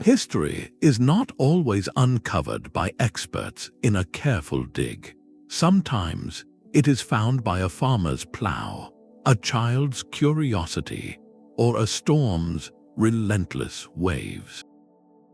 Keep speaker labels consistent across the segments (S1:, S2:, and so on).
S1: History is not always uncovered by experts in a careful dig. Sometimes it is found by a farmer's plow, a child's curiosity, or a storm's relentless waves.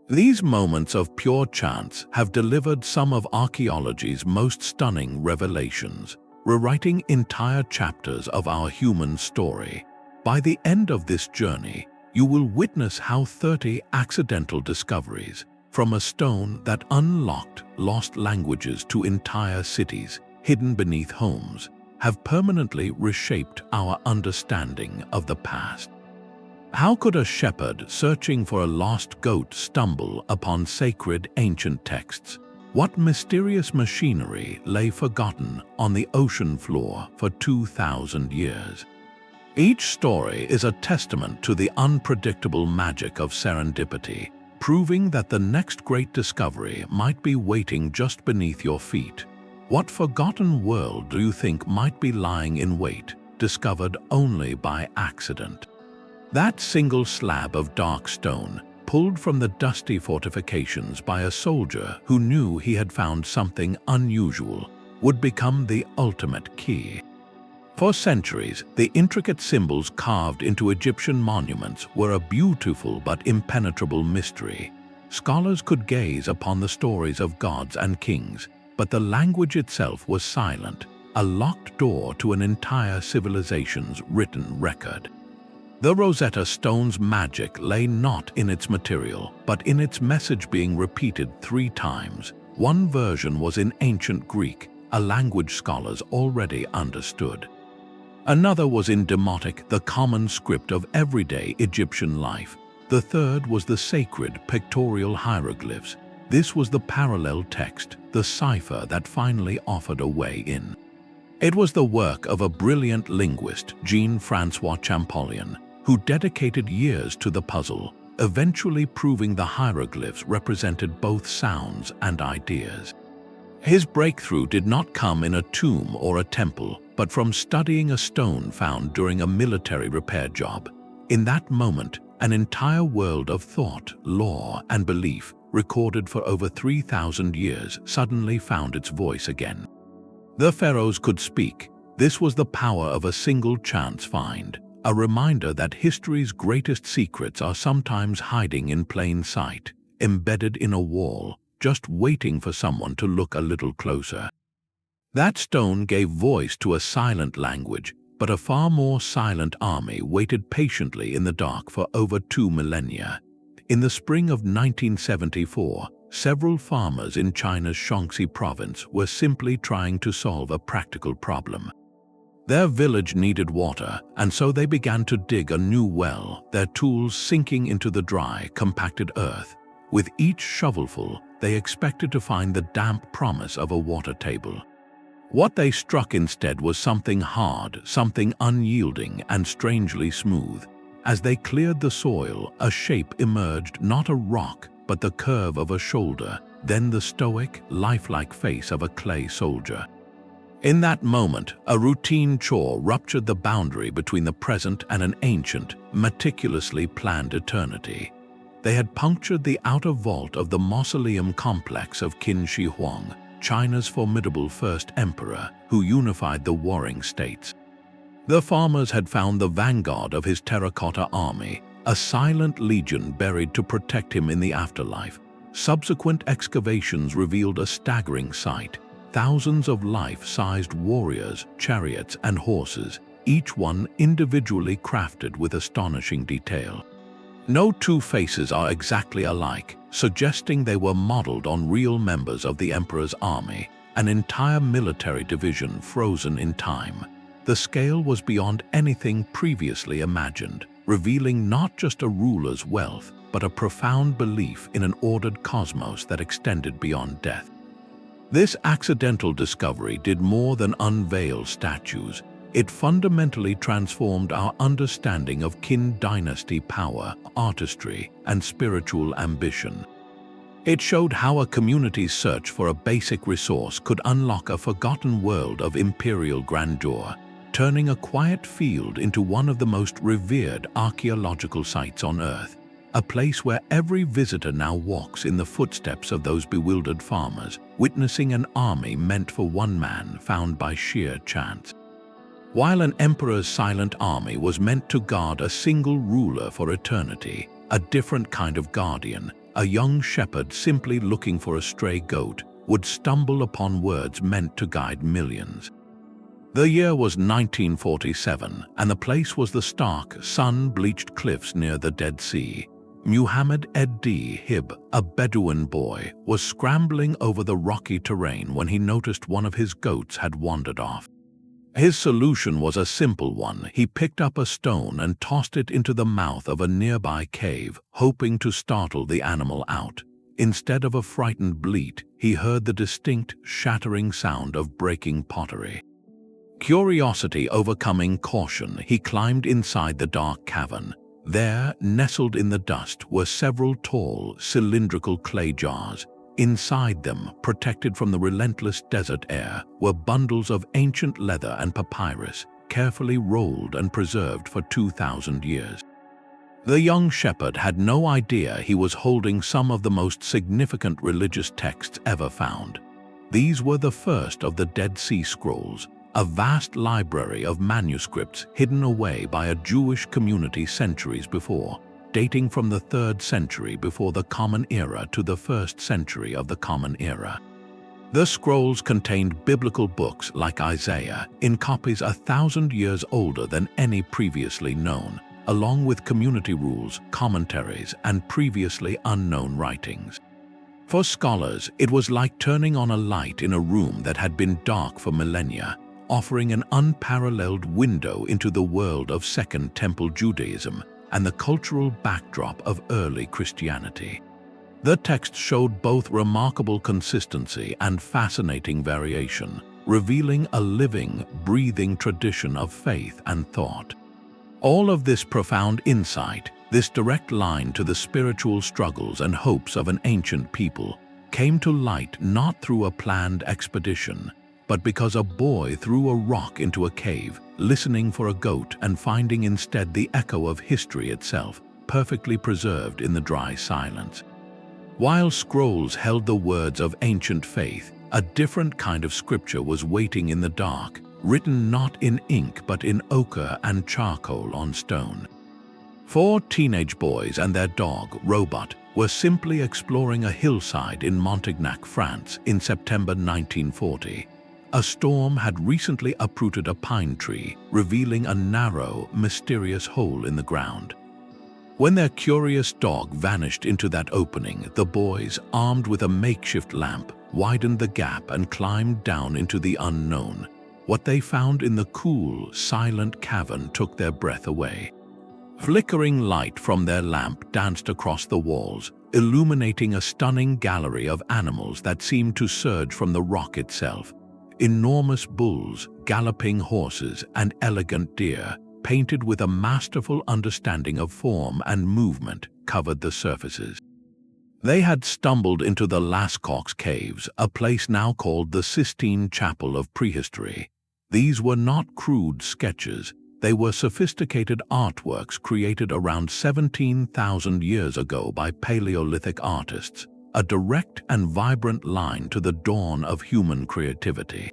S1: These moments of pure chance have delivered some of archaeology's most stunning revelations, rewriting entire chapters of our human story. By the end of this journey, you will witness how 30 accidental discoveries, from a stone that unlocked lost languages to entire cities hidden beneath homes, have permanently reshaped our understanding of the past. How could a shepherd searching for a lost goat stumble upon sacred ancient texts? What mysterious machinery lay forgotten on the ocean floor for 2,000 years? Each story is a testament to the unpredictable magic of serendipity, proving that the next great discovery might be waiting just beneath your feet. What forgotten world do you think might be lying in wait, discovered only by accident? That single slab of dark stone, pulled from the dusty fortifications by a soldier who knew he had found something unusual, would become the ultimate key. For centuries, the intricate symbols carved into Egyptian monuments were a beautiful but impenetrable mystery. Scholars could gaze upon the stories of gods and kings, but the language itself was silent, a locked door to an entire civilization's written record. The Rosetta Stone's magic lay not in its material, but in its message being repeated 3 times. One version was in ancient Greek, a language scholars already understood. Another was in Demotic, the common script of everyday Egyptian life. The third was the sacred pictorial hieroglyphs. This was the parallel text, the cipher that finally offered a way in. It was the work of a brilliant linguist, Jean-François Champollion, who dedicated years to the puzzle, eventually proving the hieroglyphs represented both sounds and ideas. His breakthrough did not come in a tomb or a temple, but from studying a stone found during a military repair job. In that moment, an entire world of thought, law, and belief, recorded for over 3,000 years, suddenly found its voice again. The pharaohs could speak. This was the power of a single chance find, a reminder that history's greatest secrets are sometimes hiding in plain sight, embedded in a wall, just waiting for someone to look a little closer. That stone gave voice to a silent language, but a far more silent army waited patiently in the dark for over 2 millennia. In the spring of 1974, several farmers in China's Shaanxi province were simply trying to solve a practical problem. Their village needed water, and so they began to dig a new well, their tools sinking into the dry, compacted earth. With each shovelful, they expected to find the damp promise of a water table. What they struck instead was something hard, something unyielding and strangely smooth. As they cleared the soil, a shape emerged, not a rock, but the curve of a shoulder, then the stoic, lifelike face of a clay soldier. In that moment, a routine chore ruptured the boundary between the present and an ancient, meticulously planned eternity. They had punctured the outer vault of the mausoleum complex of Qin Shi Huang, China's formidable first emperor, who unified the warring states. The farmers had found the vanguard of his Terracotta Army, a silent legion buried to protect him in the afterlife. Subsequent excavations revealed a staggering sight: thousands of life-sized warriors, chariots, and horses, each one individually crafted with astonishing detail. No 2 faces are exactly alike, suggesting they were modeled on real members of the emperor's army, an entire military division frozen in time. The scale was beyond anything previously imagined, revealing not just a ruler's wealth, but a profound belief in an ordered cosmos that extended beyond death. This accidental discovery did more than unveil statues. It fundamentally transformed our understanding of Qin dynasty power, artistry, and spiritual ambition. It showed how a community's search for a basic resource could unlock a forgotten world of imperial grandeur, turning a quiet field into one of the most revered archaeological sites on Earth. a place where every visitor now walks in the footsteps of those bewildered farmers, witnessing an army meant for one man found by sheer chance. While an emperor's silent army was meant to guard a single ruler for eternity, a different kind of guardian, a young shepherd simply looking for a stray goat, would stumble upon words meant to guide millions. The year was 1947, and the place was the stark, sun-bleached cliffs near the Dead Sea. Muhammad Ed-Di Hib, a Bedouin boy, was scrambling over the rocky terrain when he noticed one of his goats had wandered off. His solution was a simple one. He picked up a stone and tossed it into the mouth of a nearby cave, hoping to startle the animal out. Instead of a frightened bleat, he heard the distinct, shattering sound of breaking pottery. Curiosity overcoming caution, he climbed inside the dark cavern. There, nestled in the dust, were several tall, cylindrical clay jars. Inside them, protected from the relentless desert air, were bundles of ancient leather and papyrus, carefully rolled and preserved for 2,000 years. The young shepherd had no idea he was holding some of the most significant religious texts ever found. These were the first of the Dead Sea Scrolls, a vast library of manuscripts hidden away by a Jewish community centuries before, dating from the 3rd century before the Common Era to the 1st century of the Common Era. The scrolls contained biblical books like Isaiah, in copies 1,000 years older than any previously known, along with community rules, commentaries, and previously unknown writings. For scholars, it was like turning on a light in a room that had been dark for millennia, offering an unparalleled window into the world of Second Temple Judaism and the cultural backdrop of early Christianity. The text showed both remarkable consistency and fascinating variation, revealing a living, breathing tradition of faith and thought. All of this profound insight, this direct line to the spiritual struggles and hopes of an ancient people, came to light not through a planned expedition, but because a boy threw a rock into a cave, listening for a goat and finding instead the echo of history itself, perfectly preserved in the dry silence. While scrolls held the words of ancient faith, a different kind of scripture was waiting in the dark, written not in ink but in ochre and charcoal on stone. 4 teenage boys and their dog, Robot, were simply exploring a hillside in Montignac, France in September 1940. A storm had recently uprooted a pine tree, revealing a narrow, mysterious hole in the ground. When their curious dog vanished into that opening, the boys, armed with a makeshift lamp, widened the gap and climbed down into the unknown. What they found in the cool, silent cavern took their breath away. Flickering light from their lamp danced across the walls, illuminating a stunning gallery of animals that seemed to surge from the rock itself. Enormous bulls, galloping horses, and elegant deer, painted with a masterful understanding of form and movement, covered the surfaces. They had stumbled into the Lascaux caves, a place now called the Sistine Chapel of Prehistory. These were not crude sketches. They were sophisticated artworks created around 17,000 years ago by Paleolithic artists, a direct and vibrant line to the dawn of human creativity.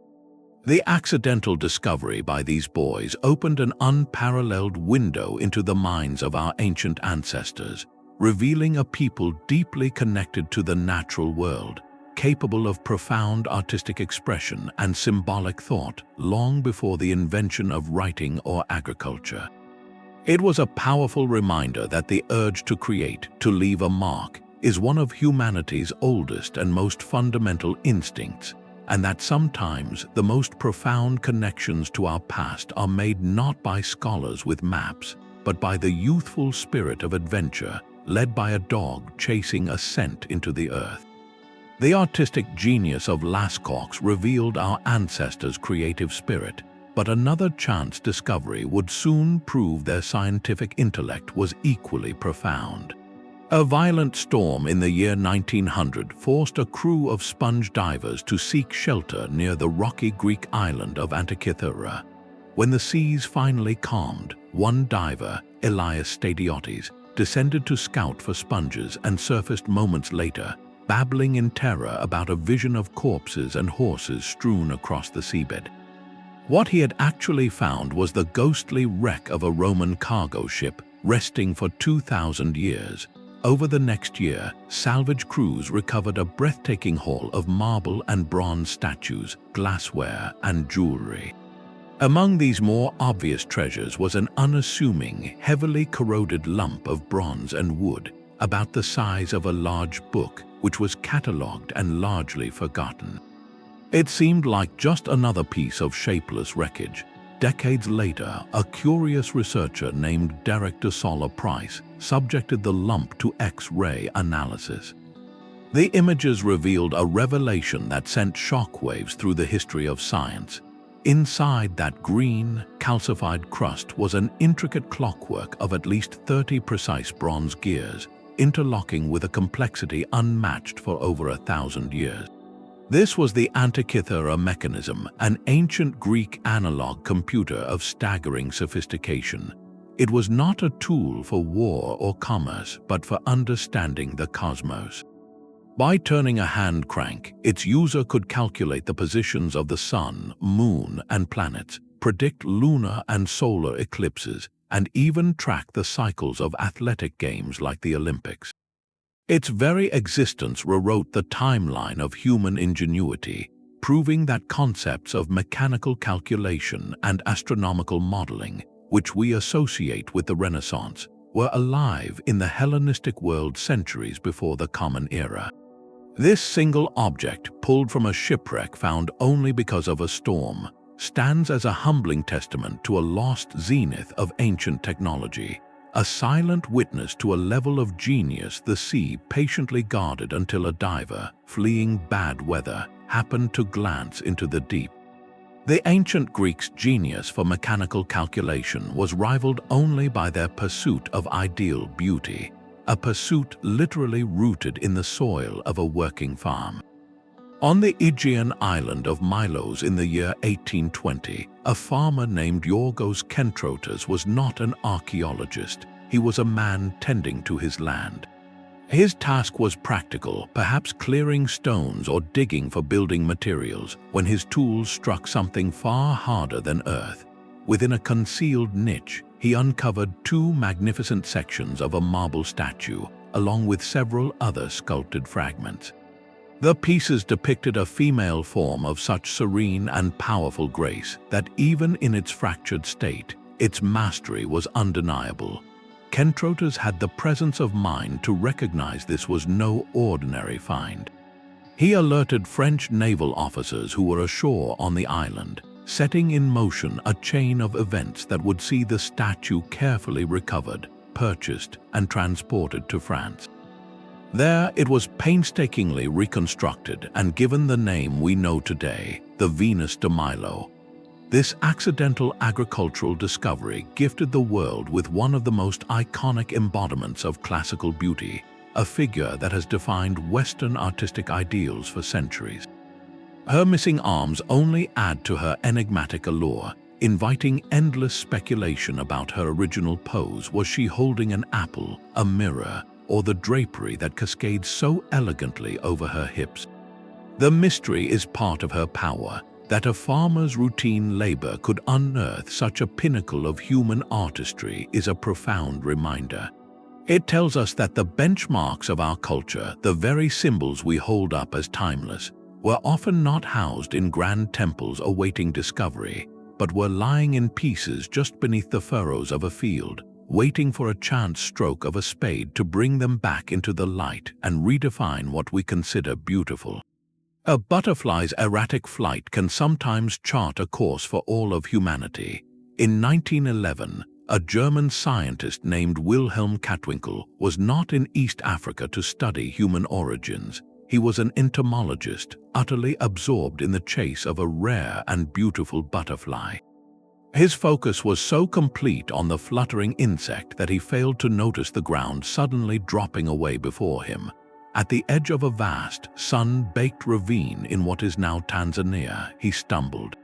S1: The accidental discovery by these boys opened an unparalleled window into the minds of our ancient ancestors, revealing a people deeply connected to the natural world, capable of profound artistic expression and symbolic thought long before the invention of writing or agriculture. It was a powerful reminder that the urge to create, to leave a mark, is one of humanity's oldest and most fundamental instincts, and that sometimes the most profound connections to our past are made not by scholars with maps, but by the youthful spirit of adventure, led by a dog chasing a scent into the earth. The artistic genius of Lascaux revealed our ancestors' creative spirit, but another chance discovery would soon prove their scientific intellect was equally profound. A violent storm in the year 1900 forced a crew of sponge divers to seek shelter near the rocky Greek island of Antikythera. When the seas finally calmed, one diver, Elias Stadiotis, descended to scout for sponges and surfaced moments later, babbling in terror about a vision of corpses and horses strewn across the seabed. What he had actually found was the ghostly wreck of a Roman cargo ship resting for 2,000 years. Over the next year, salvage crews recovered a breathtaking haul of marble and bronze statues, glassware, and jewelry. Among these more obvious treasures was an unassuming, heavily corroded lump of bronze and wood, about the size of a large book, which was catalogued and largely forgotten. It seemed like just another piece of shapeless wreckage. Decades later, a curious researcher named Derek de Solla Price subjected the lump to X-ray analysis. The images revealed a revelation that sent shockwaves through the history of science. Inside that green, calcified crust was an intricate clockwork of at least 30 precise bronze gears, interlocking with a complexity unmatched for over 1,000 years. This was the Antikythera Mechanism, an ancient Greek analog computer of staggering sophistication. It was not a tool for war or commerce, but for understanding the cosmos. By turning a hand crank, its user could calculate the positions of the sun, moon, and planets, predict lunar and solar eclipses, and even track the cycles of athletic games like the Olympics. Its very existence rewrote the timeline of human ingenuity, proving that concepts of mechanical calculation and astronomical modeling, which we associate with the Renaissance, were alive in the Hellenistic world centuries before the Common Era. This single object, pulled from a shipwreck found only because of a storm, stands as a humbling testament to a lost zenith of ancient technology, a silent witness to a level of genius the sea patiently guarded until a diver, fleeing bad weather, happened to glance into the deep. The ancient Greeks' genius for mechanical calculation was rivaled only by their pursuit of ideal beauty, a pursuit literally rooted in the soil of a working farm. On the Aegean island of Milos in the year 1820, a farmer named Yorgos Kentrotas was not an archaeologist. He was a man tending to his land. His task was practical, perhaps clearing stones or digging for building materials, when his tools struck something far harder than earth. Within a concealed niche, he uncovered two magnificent sections of a marble statue, along with several other sculpted fragments. The pieces depicted a female form of such serene and powerful grace that even in its fractured state, its mastery was undeniable. Kentrotas had the presence of mind to recognize this was no ordinary find. He alerted French naval officers who were ashore on the island, setting in motion a chain of events that would see the statue carefully recovered, purchased, and transported to France. There, it was painstakingly reconstructed and given the name we know today, the Venus de Milo. This accidental agricultural discovery gifted the world with one of the most iconic embodiments of classical beauty, a figure that has defined Western artistic ideals for centuries. Her missing arms only add to her enigmatic allure, inviting endless speculation about her original pose. Was she holding an apple, a mirror, or the drapery that cascades so elegantly over her hips? The mystery is part of her power, that a farmer's routine labor could unearth such a pinnacle of human artistry is a profound reminder. It tells us that the benchmarks of our culture, the very symbols we hold up as timeless, were often not housed in grand temples awaiting discovery, but were lying in pieces just beneath the furrows of a field, waiting for a chance stroke of a spade to bring them back into the light and redefine what we consider beautiful. A butterfly's erratic flight can sometimes chart a course for all of humanity. In 1911, a German scientist named Wilhelm Catwinkel was not in East Africa to study human origins. He was an entomologist, utterly absorbed in the chase of a rare and beautiful butterfly. His focus was so complete on the fluttering insect that he failed to notice the ground suddenly dropping away before him. At the edge of a vast, sun-baked ravine in what is now Tanzania, he stumbled.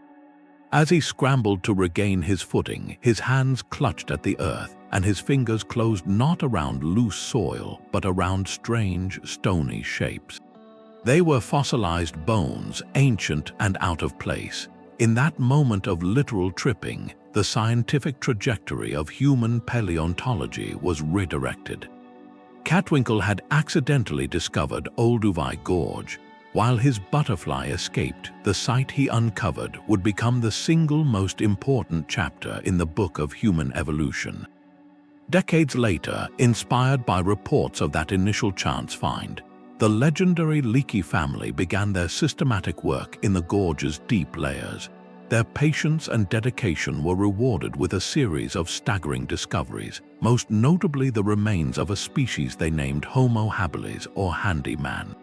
S1: As he scrambled to regain his footing, his hands clutched at the earth, and his fingers closed not around loose soil but around strange, stony shapes. They were fossilized bones, ancient and out of place. In that moment of literal tripping, the scientific trajectory of human paleontology was redirected. Catwinkle had accidentally discovered Olduvai Gorge. While his butterfly escaped, the site he uncovered would become the single most important chapter in the book of human evolution. Decades later, inspired by reports of that initial chance find, the legendary Leakey family began their systematic work in the gorge's deep layers. Their patience and dedication were rewarded with a series of staggering discoveries, most notably the remains of a species they named Homo habilis, or handy man.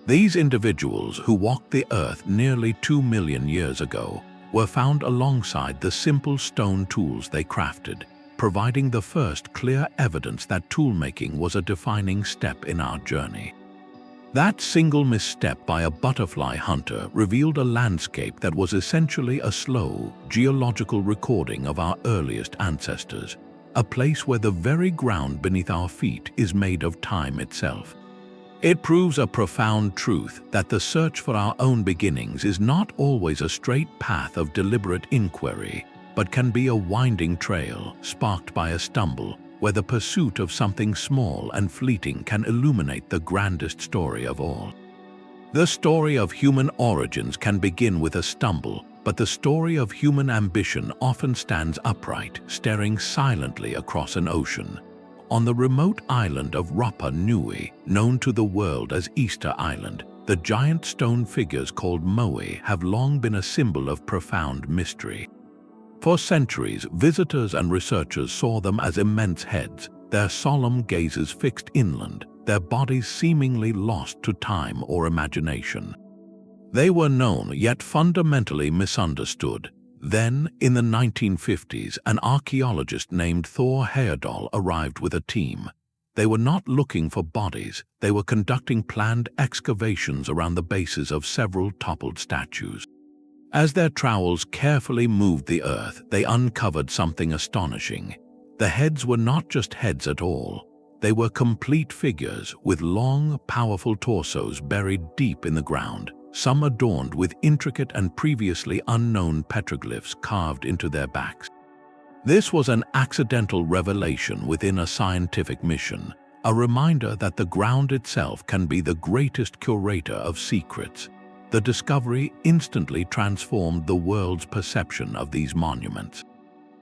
S1: These individuals, who walked the earth nearly 2 million years ago, were found alongside the simple stone tools they crafted, providing the first clear evidence that toolmaking was a defining step in our journey. That single misstep by a butterfly hunter revealed a landscape that was essentially a slow, geological recording of our earliest ancestors, a place where the very ground beneath our feet is made of time itself. It proves a profound truth that the search for our own beginnings is not always a straight path of deliberate inquiry, but can be a winding trail sparked by a stumble, where the pursuit of something small and fleeting can illuminate the grandest story of all. The story of human origins can begin with a stumble, but the story of human ambition often stands upright, staring silently across an ocean. On the remote island of Rapa Nui, known to the world as Easter Island, the giant stone figures called moai have long been a symbol of profound mystery. For centuries, visitors and researchers saw them as immense heads, their solemn gazes fixed inland, their bodies seemingly lost to time or imagination. They were known yet fundamentally misunderstood. Then, in the 1950s, an archaeologist named Thor Heyerdahl arrived with a team. They were not looking for bodies, they were conducting planned excavations around the bases of several toppled statues. As their trowels carefully moved the earth, they uncovered something astonishing. The heads were not just heads at all. They were complete figures with long, powerful torsos buried deep in the ground, some adorned with intricate and previously unknown petroglyphs carved into their backs. This was an accidental revelation within a scientific mission, a reminder that the ground itself can be the greatest curator of secrets. The discovery instantly transformed the world's perception of these monuments.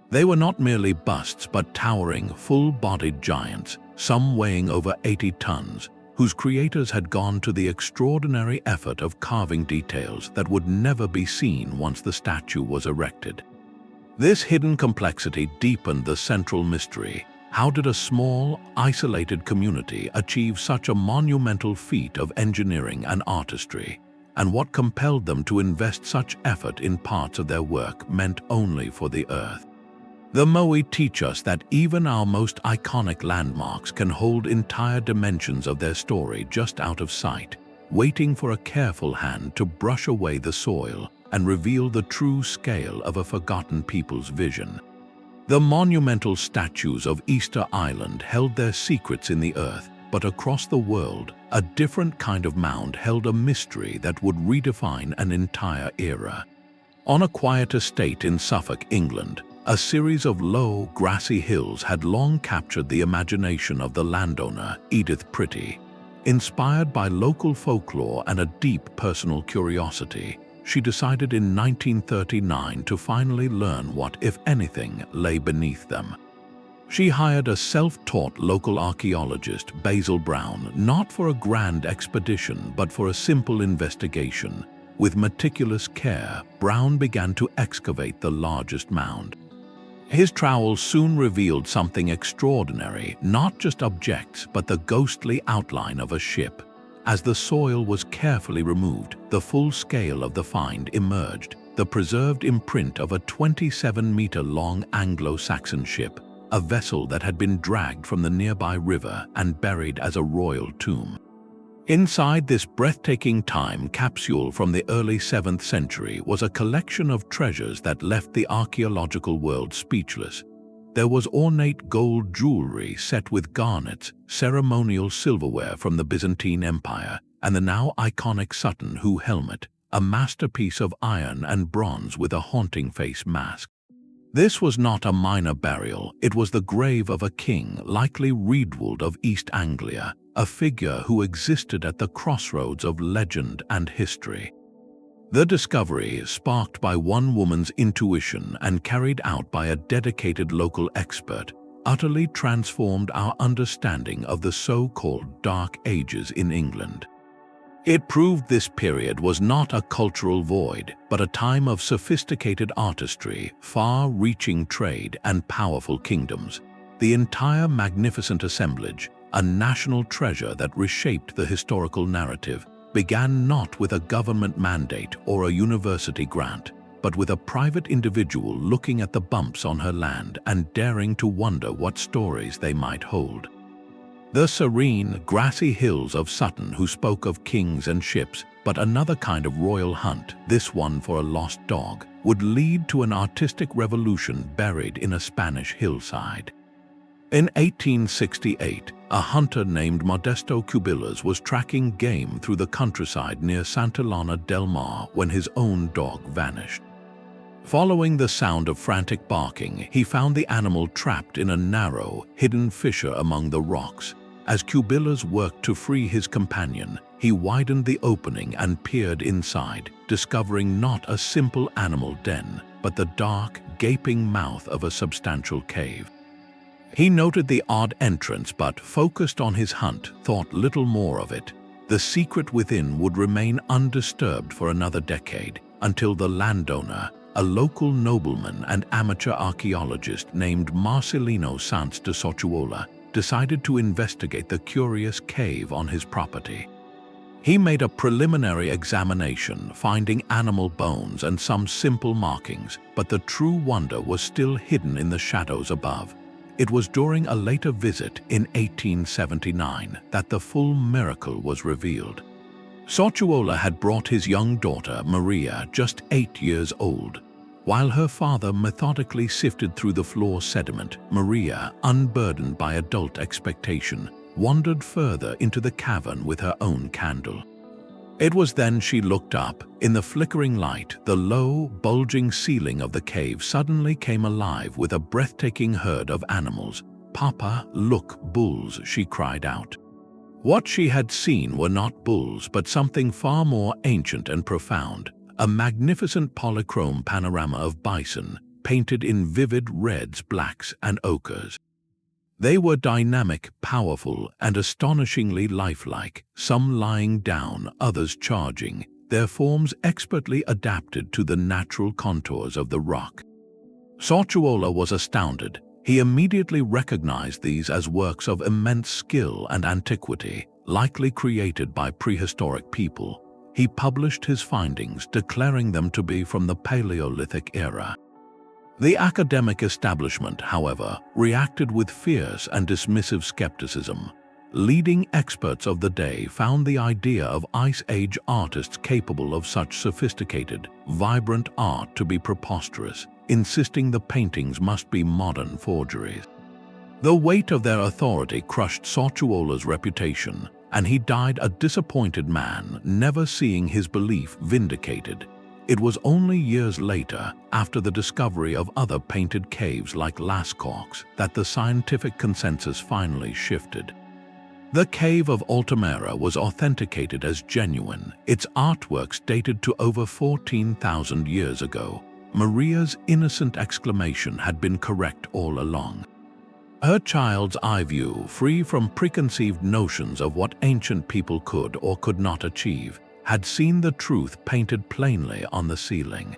S1: They were not merely busts but towering, full-bodied giants, some weighing over 80 tons, whose creators had gone to the extraordinary effort of carving details that would never be seen once the statue was erected. This hidden complexity deepened the central mystery. How did a small, isolated community achieve such a monumental feat of engineering and artistry? And what compelled them to invest such effort in parts of their work meant only for the earth? The moai teach us that even our most iconic landmarks can hold entire dimensions of their story just out of sight, waiting for a careful hand to brush away the soil and reveal the true scale of a forgotten people's vision. The monumental statues of Easter Island held their secrets in the earth, but across the world, a different kind of mound held a mystery that would redefine an entire era. On a quiet estate in Suffolk, England, a series of low, grassy hills had long captured the imagination of the landowner, Edith Pretty. Inspired by local folklore and a deep personal curiosity, she decided in 1939 to finally learn what, if anything, lay beneath them. She hired a self-taught local archaeologist, Basil Brown, not for a grand expedition but for a simple investigation. With meticulous care, Brown began to excavate the largest mound. His trowel soon revealed something extraordinary, not just objects but the ghostly outline of a ship. As the soil was carefully removed, the full scale of the find emerged, the preserved imprint of a 27-meter-long Anglo-Saxon ship, a vessel that had been dragged from the nearby river and buried as a royal tomb. Inside this breathtaking time capsule from the early 7th century was a collection of treasures that left the archaeological world speechless. There was ornate gold jewelry set with garnets, ceremonial silverware from the Byzantine Empire, and the now iconic Sutton Hoo helmet, a masterpiece of iron and bronze with a haunting face mask. This was not a minor burial, it was the grave of a king, likely Redwald of East Anglia, a figure who existed at the crossroads of legend and history. The discovery, sparked by one woman's intuition and carried out by a dedicated local expert, utterly transformed our understanding of the so-called Dark Ages in England. It proved this period was not a cultural void, but a time of sophisticated artistry, far-reaching trade, and powerful kingdoms. The entire magnificent assemblage, a national treasure that reshaped the historical narrative, began not with a government mandate or a university grant, but with a private individual looking at the bumps on her land and daring to wonder what stories they might hold. The serene, grassy hills of Sutton Hoo spoke of kings and ships, but another kind of royal hunt, this one for a lost dog, would lead to an artistic revolution buried in a Spanish hillside. In 1868, a hunter named Modesto Cubillas was tracking game through the countryside near Santillana del Mar when his own dog vanished. Following the sound of frantic barking, he found the animal trapped in a narrow, hidden fissure among the rocks. As Cubillas worked to free his companion, he widened the opening and peered inside, discovering not a simple animal den, but the dark, gaping mouth of a substantial cave. He noted the odd entrance but, focused on his hunt, thought little more of it. The secret within would remain undisturbed for another decade, until the landowner, a local nobleman and amateur archaeologist named Marcelino Sanz de Sochuola, decided to investigate the curious cave on his property. He made a preliminary examination, finding animal bones and some simple markings, but the true wonder was still hidden in the shadows above. It was during a later visit in 1879 that the full miracle was revealed. Sochuola had brought his young daughter, Maria, just 8 years old. While her father methodically sifted through the floor sediment, Maria, unburdened by adult expectation, wandered further into the cavern with her own candle. It was then she looked up. In the flickering light, the low, bulging ceiling of the cave suddenly came alive with a breathtaking herd of animals. "Papa, look, bulls!" she cried out. What she had seen were not bulls, but something far more ancient and profound. A magnificent polychrome panorama of bison, painted in vivid reds, blacks, and ochres. They were dynamic, powerful, and astonishingly lifelike, some lying down, others charging, their forms expertly adapted to the natural contours of the rock. Sochuola was astounded. He immediately recognized these as works of immense skill and antiquity, likely created by prehistoric people. He published his findings, declaring them to be from the Paleolithic era. The academic establishment, however, reacted with fierce and dismissive skepticism. Leading experts of the day found the idea of Ice Age artists capable of such sophisticated, vibrant art to be preposterous, insisting the paintings must be modern forgeries. The weight of their authority crushed Sochuola's reputation, and he died a disappointed man, never seeing his belief vindicated. It was only years later, after the discovery of other painted caves like Lascaux, that the scientific consensus finally shifted. The cave of Altamira was authenticated as genuine, its artworks dated to over 14,000 years ago. Maria's innocent exclamation had been correct all along. Her child's eye view, free from preconceived notions of what ancient people could or could not achieve, had seen the truth painted plainly on the ceiling.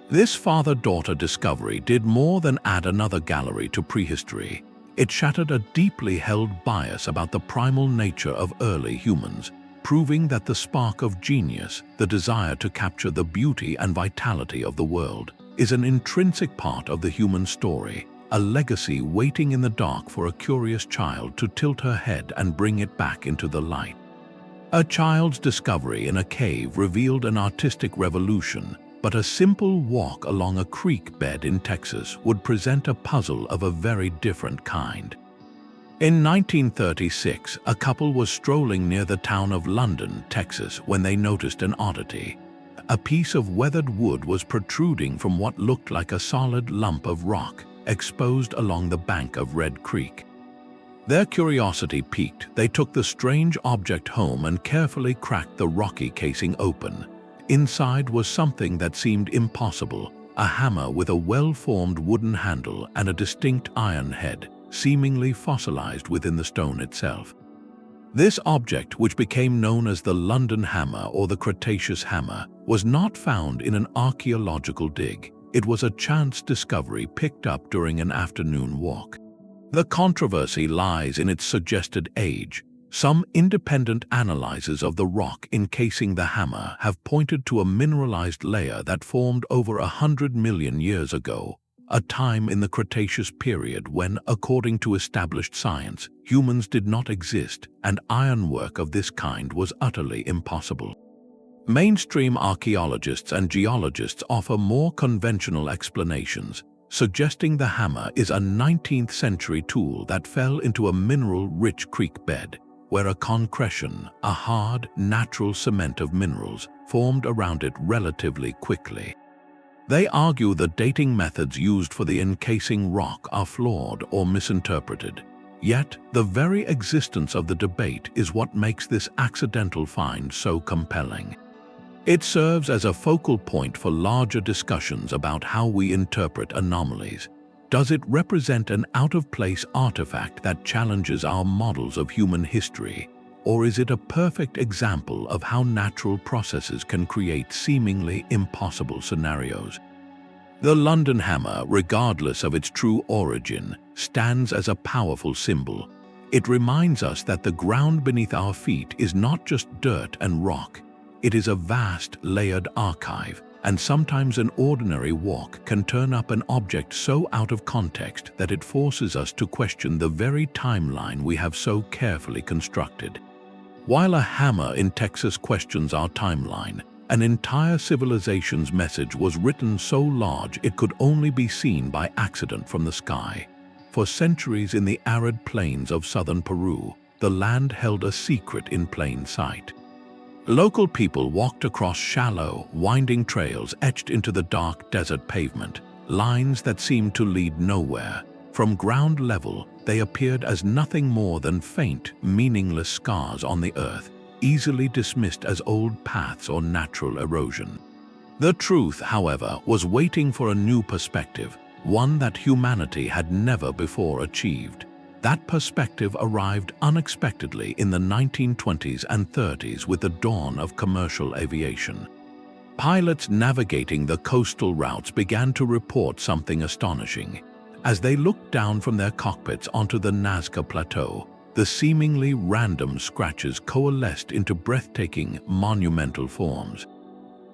S1: This father-daughter discovery did more than add another gallery to prehistory. It shattered a deeply held bias about the primal nature of early humans, proving that the spark of genius, the desire to capture the beauty and vitality of the world, is an intrinsic part of the human story, a legacy waiting in the dark for a curious child to tilt her head and bring it back into the light. A child's discovery in a cave revealed an artistic revolution, but a simple walk along a creek bed in Texas would present a puzzle of a very different kind. In 1936, a couple was strolling near the town of London, Texas, when they noticed an oddity. A piece of weathered wood was protruding from what looked like a solid lump of rock, exposed along the bank of Red Creek. Their curiosity piqued, they took the strange object home and carefully cracked the rocky casing open. Inside was something that seemed impossible, a hammer with a well-formed wooden handle and a distinct iron head, seemingly fossilized within the stone itself. This object, which became known as the London Hammer or the Cretaceous Hammer, was not found in an archaeological dig. It was a chance discovery picked up during an afternoon walk. The controversy lies in its suggested age. Some independent analyses of the rock encasing the hammer have pointed to a mineralized layer that formed over 100 million years ago, a time in the Cretaceous period when, according to established science, humans did not exist and ironwork of this kind was utterly impossible. Mainstream archaeologists and geologists offer more conventional explanations, suggesting the hammer is a 19th century tool that fell into a mineral-rich creek bed, where a concretion, a hard, natural cement of minerals, formed around it relatively quickly. They argue the dating methods used for the encasing rock are flawed or misinterpreted. Yet, the very existence of the debate is what makes this accidental find so compelling. It serves as a focal point for larger discussions about how we interpret anomalies. Does it represent an out-of-place artifact that challenges our models of human history? Or is it a perfect example of how natural processes can create seemingly impossible scenarios? The London Hammer, regardless of its true origin, stands as a powerful symbol. It reminds us that the ground beneath our feet is not just dirt and rock. It is a vast, layered archive, and sometimes an ordinary walk can turn up an object so out of context that it forces us to question the very timeline we have so carefully constructed. While a hammer in Texas questions our timeline, an entire civilization's message was written so large it could only be seen by accident from the sky. For centuries in the arid plains of southern Peru, the land held a secret in plain sight. Local people walked across shallow, winding trails etched into the dark desert pavement, lines that seemed to lead nowhere. From ground level, they appeared as nothing more than faint, meaningless scars on the earth, easily dismissed as old paths or natural erosion. The truth, however, was waiting for a new perspective, one that humanity had never before achieved. That perspective arrived unexpectedly in the 1920s and 30s with the dawn of commercial aviation. Pilots navigating the coastal routes began to report something astonishing. As they looked down from their cockpits onto the Nazca Plateau, the seemingly random scratches coalesced into breathtaking, monumental forms.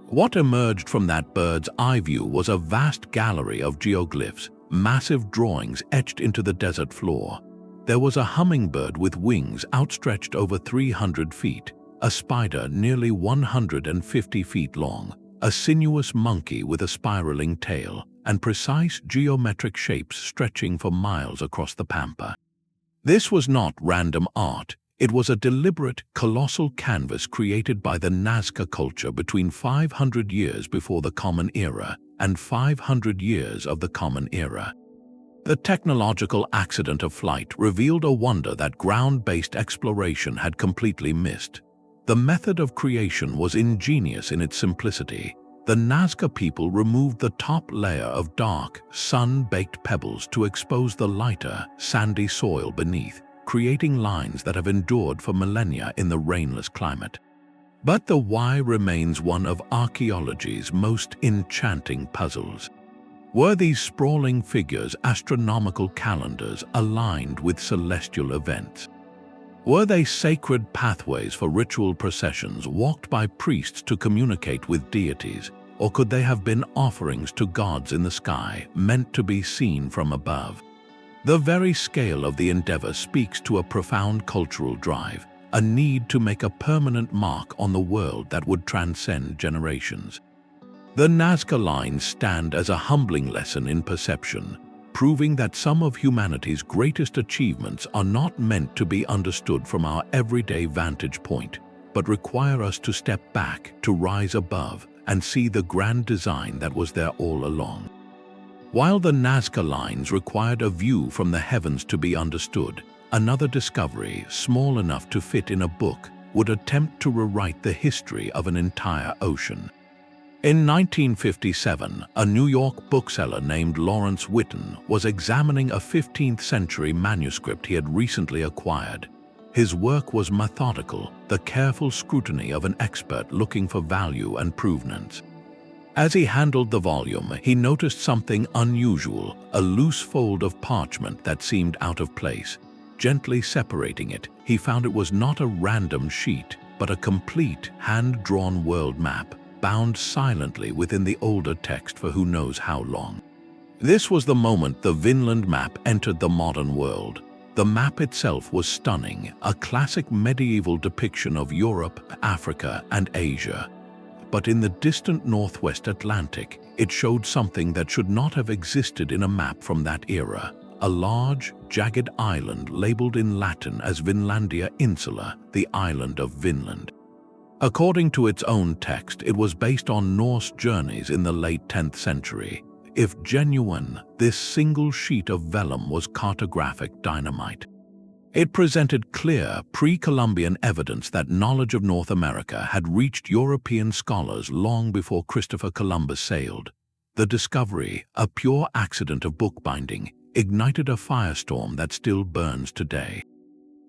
S1: What emerged from that bird's eye view was a vast gallery of geoglyphs, massive drawings etched into the desert floor. There was a hummingbird with wings outstretched over 300 feet, a spider nearly 150 feet long, a sinuous monkey with a spiraling tail, and precise geometric shapes stretching for miles across the pampa. This was not random art. It was a deliberate, colossal canvas created by the Nazca culture between 500 years before the Common Era and 500 years of the Common Era. The technological accident of flight revealed a wonder that ground-based exploration had completely missed. The method of creation was ingenious in its simplicity. The Nazca people removed the top layer of dark, sun-baked pebbles to expose the lighter, sandy soil beneath, creating lines that have endured for millennia in the rainless climate. But the why remains one of archaeology's most enchanting puzzles. Were these sprawling figures astronomical calendars aligned with celestial events? Were they sacred pathways for ritual processions walked by priests to communicate with deities, or could they have been offerings to gods in the sky meant to be seen from above? The very scale of the endeavor speaks to a profound cultural drive, a need to make a permanent mark on the world that would transcend generations. The Nazca Lines stand as a humbling lesson in perception, proving that some of humanity's greatest achievements are not meant to be understood from our everyday vantage point, but require us to step back, to rise above, and see the grand design that was there all along. While the Nazca Lines required a view from the heavens to be understood, another discovery, small enough to fit in a book, would attempt to rewrite the history of an entire ocean. In 1957, a New York bookseller named Lawrence Whitten was examining a 15th-century manuscript he had recently acquired. His work was methodical, the careful scrutiny of an expert looking for value and provenance. As he handled the volume, he noticed something unusual, a loose fold of parchment that seemed out of place. Gently separating it, he found it was not a random sheet, but a complete, hand-drawn world map, bound silently within the older text for who knows how long. This was the moment the Vinland Map entered the modern world. The map itself was stunning, a classic medieval depiction of Europe, Africa, and Asia. But in the distant Northwest Atlantic, it showed something that should not have existed in a map from that era. A large, jagged island labeled in Latin as Vinlandia Insula, the island of Vinland. According to its own text, it was based on Norse journeys in the late 10th century. If genuine, this single sheet of vellum was cartographic dynamite. It presented clear, pre-Columbian evidence that knowledge of North America had reached European scholars long before Christopher Columbus sailed. The discovery, a pure accident of bookbinding, ignited a firestorm that still burns today.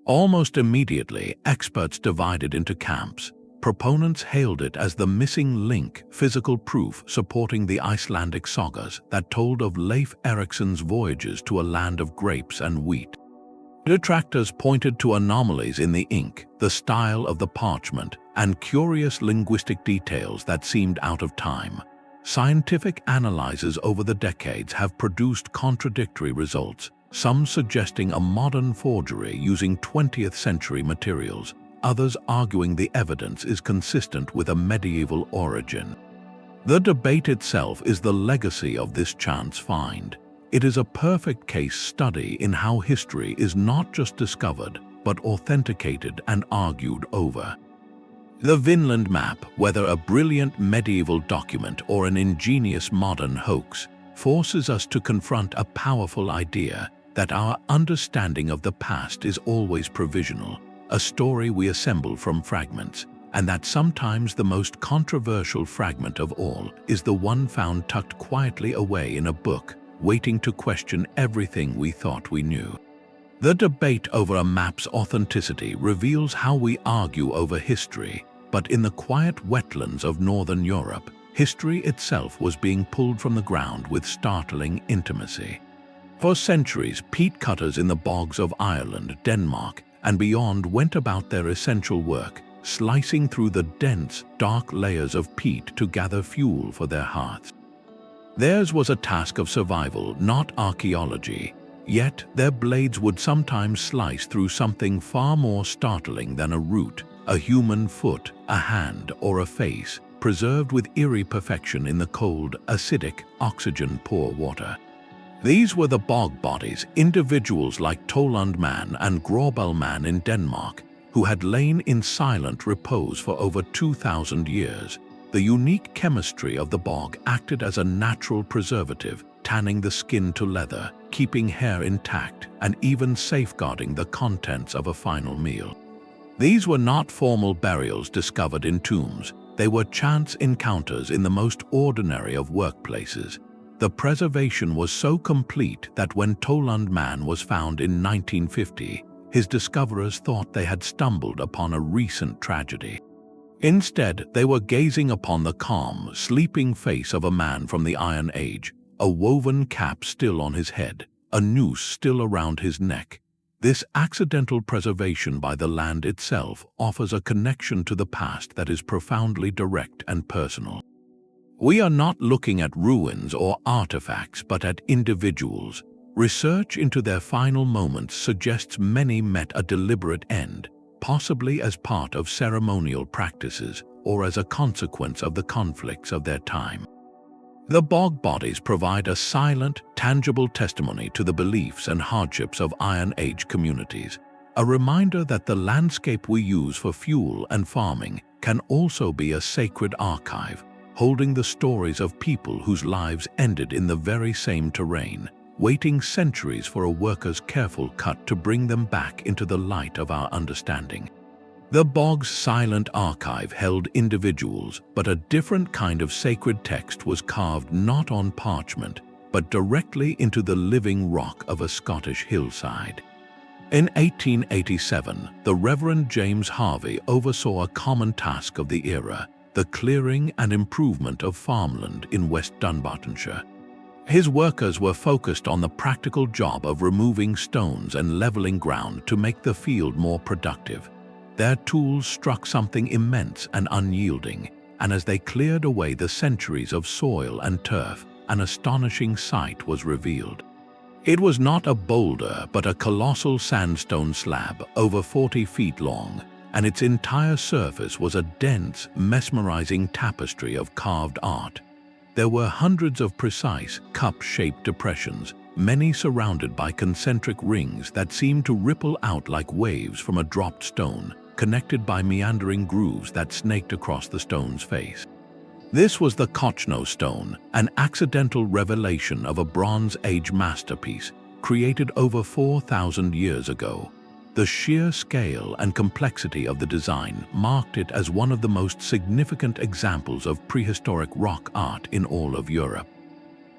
S1: Almost immediately, experts divided into camps. Proponents hailed it as the missing link, physical proof supporting the Icelandic sagas that told of Leif Erikson's voyages to a land of grapes and wheat. Detractors pointed to anomalies in the ink, the style of the parchment, and curious linguistic details that seemed out of time. Scientific analyses over the decades have produced contradictory results, some suggesting a modern forgery using 20th century materials, others arguing the evidence is consistent with a medieval origin. The debate itself is the legacy of this chance find. It is a perfect case study in how history is not just discovered, but authenticated and argued over. The Vinland Map, whether a brilliant medieval document or an ingenious modern hoax, forces us to confront a powerful idea that our understanding of the past is always provisional, a story we assemble from fragments, and that sometimes the most controversial fragment of all is the one found tucked quietly away in a book, waiting to question everything we thought we knew. The debate over a map's authenticity reveals how we argue over history, but in the quiet wetlands of Northern Europe, history itself was being pulled from the ground with startling intimacy. For centuries, peat cutters in the bogs of Ireland, Denmark, and beyond went about their essential work, slicing through the dense, dark layers of peat to gather fuel for their hearths. Theirs was a task of survival, not archaeology, yet their blades would sometimes slice through something far more startling than a root, a human foot, a hand, or a face, preserved with eerie perfection in the cold, acidic, oxygen-poor water. These were the Bog Bodies, individuals like Tollund Man and Gråbøl Man in Denmark, who had lain in silent repose for over 2,000 years. The unique chemistry of the bog acted as a natural preservative, tanning the skin to leather, keeping hair intact, and even safeguarding the contents of a final meal. These were not formal burials discovered in tombs. They were chance encounters in the most ordinary of workplaces. The preservation was so complete that when Tollund Man was found in 1950, his discoverers thought they had stumbled upon a recent tragedy. Instead, they were gazing upon the calm, sleeping face of a man from the Iron Age, a woven cap still on his head, a noose still around his neck. This accidental preservation by the land itself offers a connection to the past that is profoundly direct and personal. We are not looking at ruins or artifacts, but at individuals. Research into their final moments suggests many met a deliberate end. possibly as part of ceremonial practices or as a consequence of the conflicts of their time. The bog bodies provide a silent, tangible testimony to the beliefs and hardships of Iron Age communities, a reminder that the landscape we use for fuel and farming can also be a sacred archive, holding the stories of people whose lives ended in the very same terrain, waiting centuries for a worker's careful cut to bring them back into the light of our understanding. The bog's silent archive held individuals, but a different kind of sacred text was carved not on parchment, but directly into the living rock of a Scottish hillside. In 1887, the Reverend James Harvey oversaw a common task of the era, the clearing and improvement of farmland in West Dunbartonshire. His workers were focused on the practical job of removing stones and leveling ground to make the field more productive. Their tools struck something immense and unyielding, and as they cleared away the centuries of soil and turf, an astonishing sight was revealed. It was not a boulder, but a colossal sandstone slab over 40 feet long, and its entire surface was a dense, mesmerizing tapestry of carved art. There were hundreds of precise, cup-shaped depressions, many surrounded by concentric rings that seemed to ripple out like waves from a dropped stone, connected by meandering grooves that snaked across the stone's face. This was the Cochno Stone, an accidental revelation of a Bronze Age masterpiece created over 4,000 years ago. The sheer scale and complexity of the design marked it as one of the most significant examples of prehistoric rock art in all of Europe.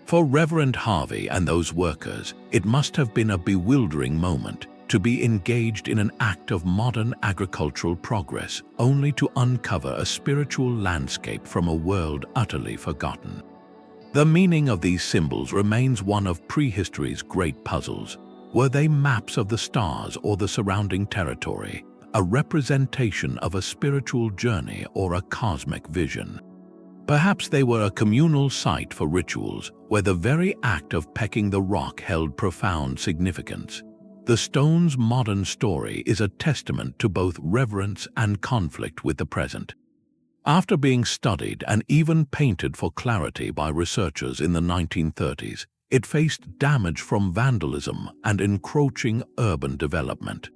S1: For Reverend Harvey and those workers, it must have been a bewildering moment to be engaged in an act of modern agricultural progress, only to uncover a spiritual landscape from a world utterly forgotten. The meaning of these symbols remains one of prehistory's great puzzles. Were they maps of the stars or the surrounding territory, a representation of a spiritual journey or a cosmic vision? Perhaps they were a communal site for rituals, where the very act of pecking the rock held profound significance. The stone's modern story is a testament to both reverence and conflict with the present. After being studied and even painted for clarity by researchers in the 1930s, it faced damage from vandalism and encroaching urban development.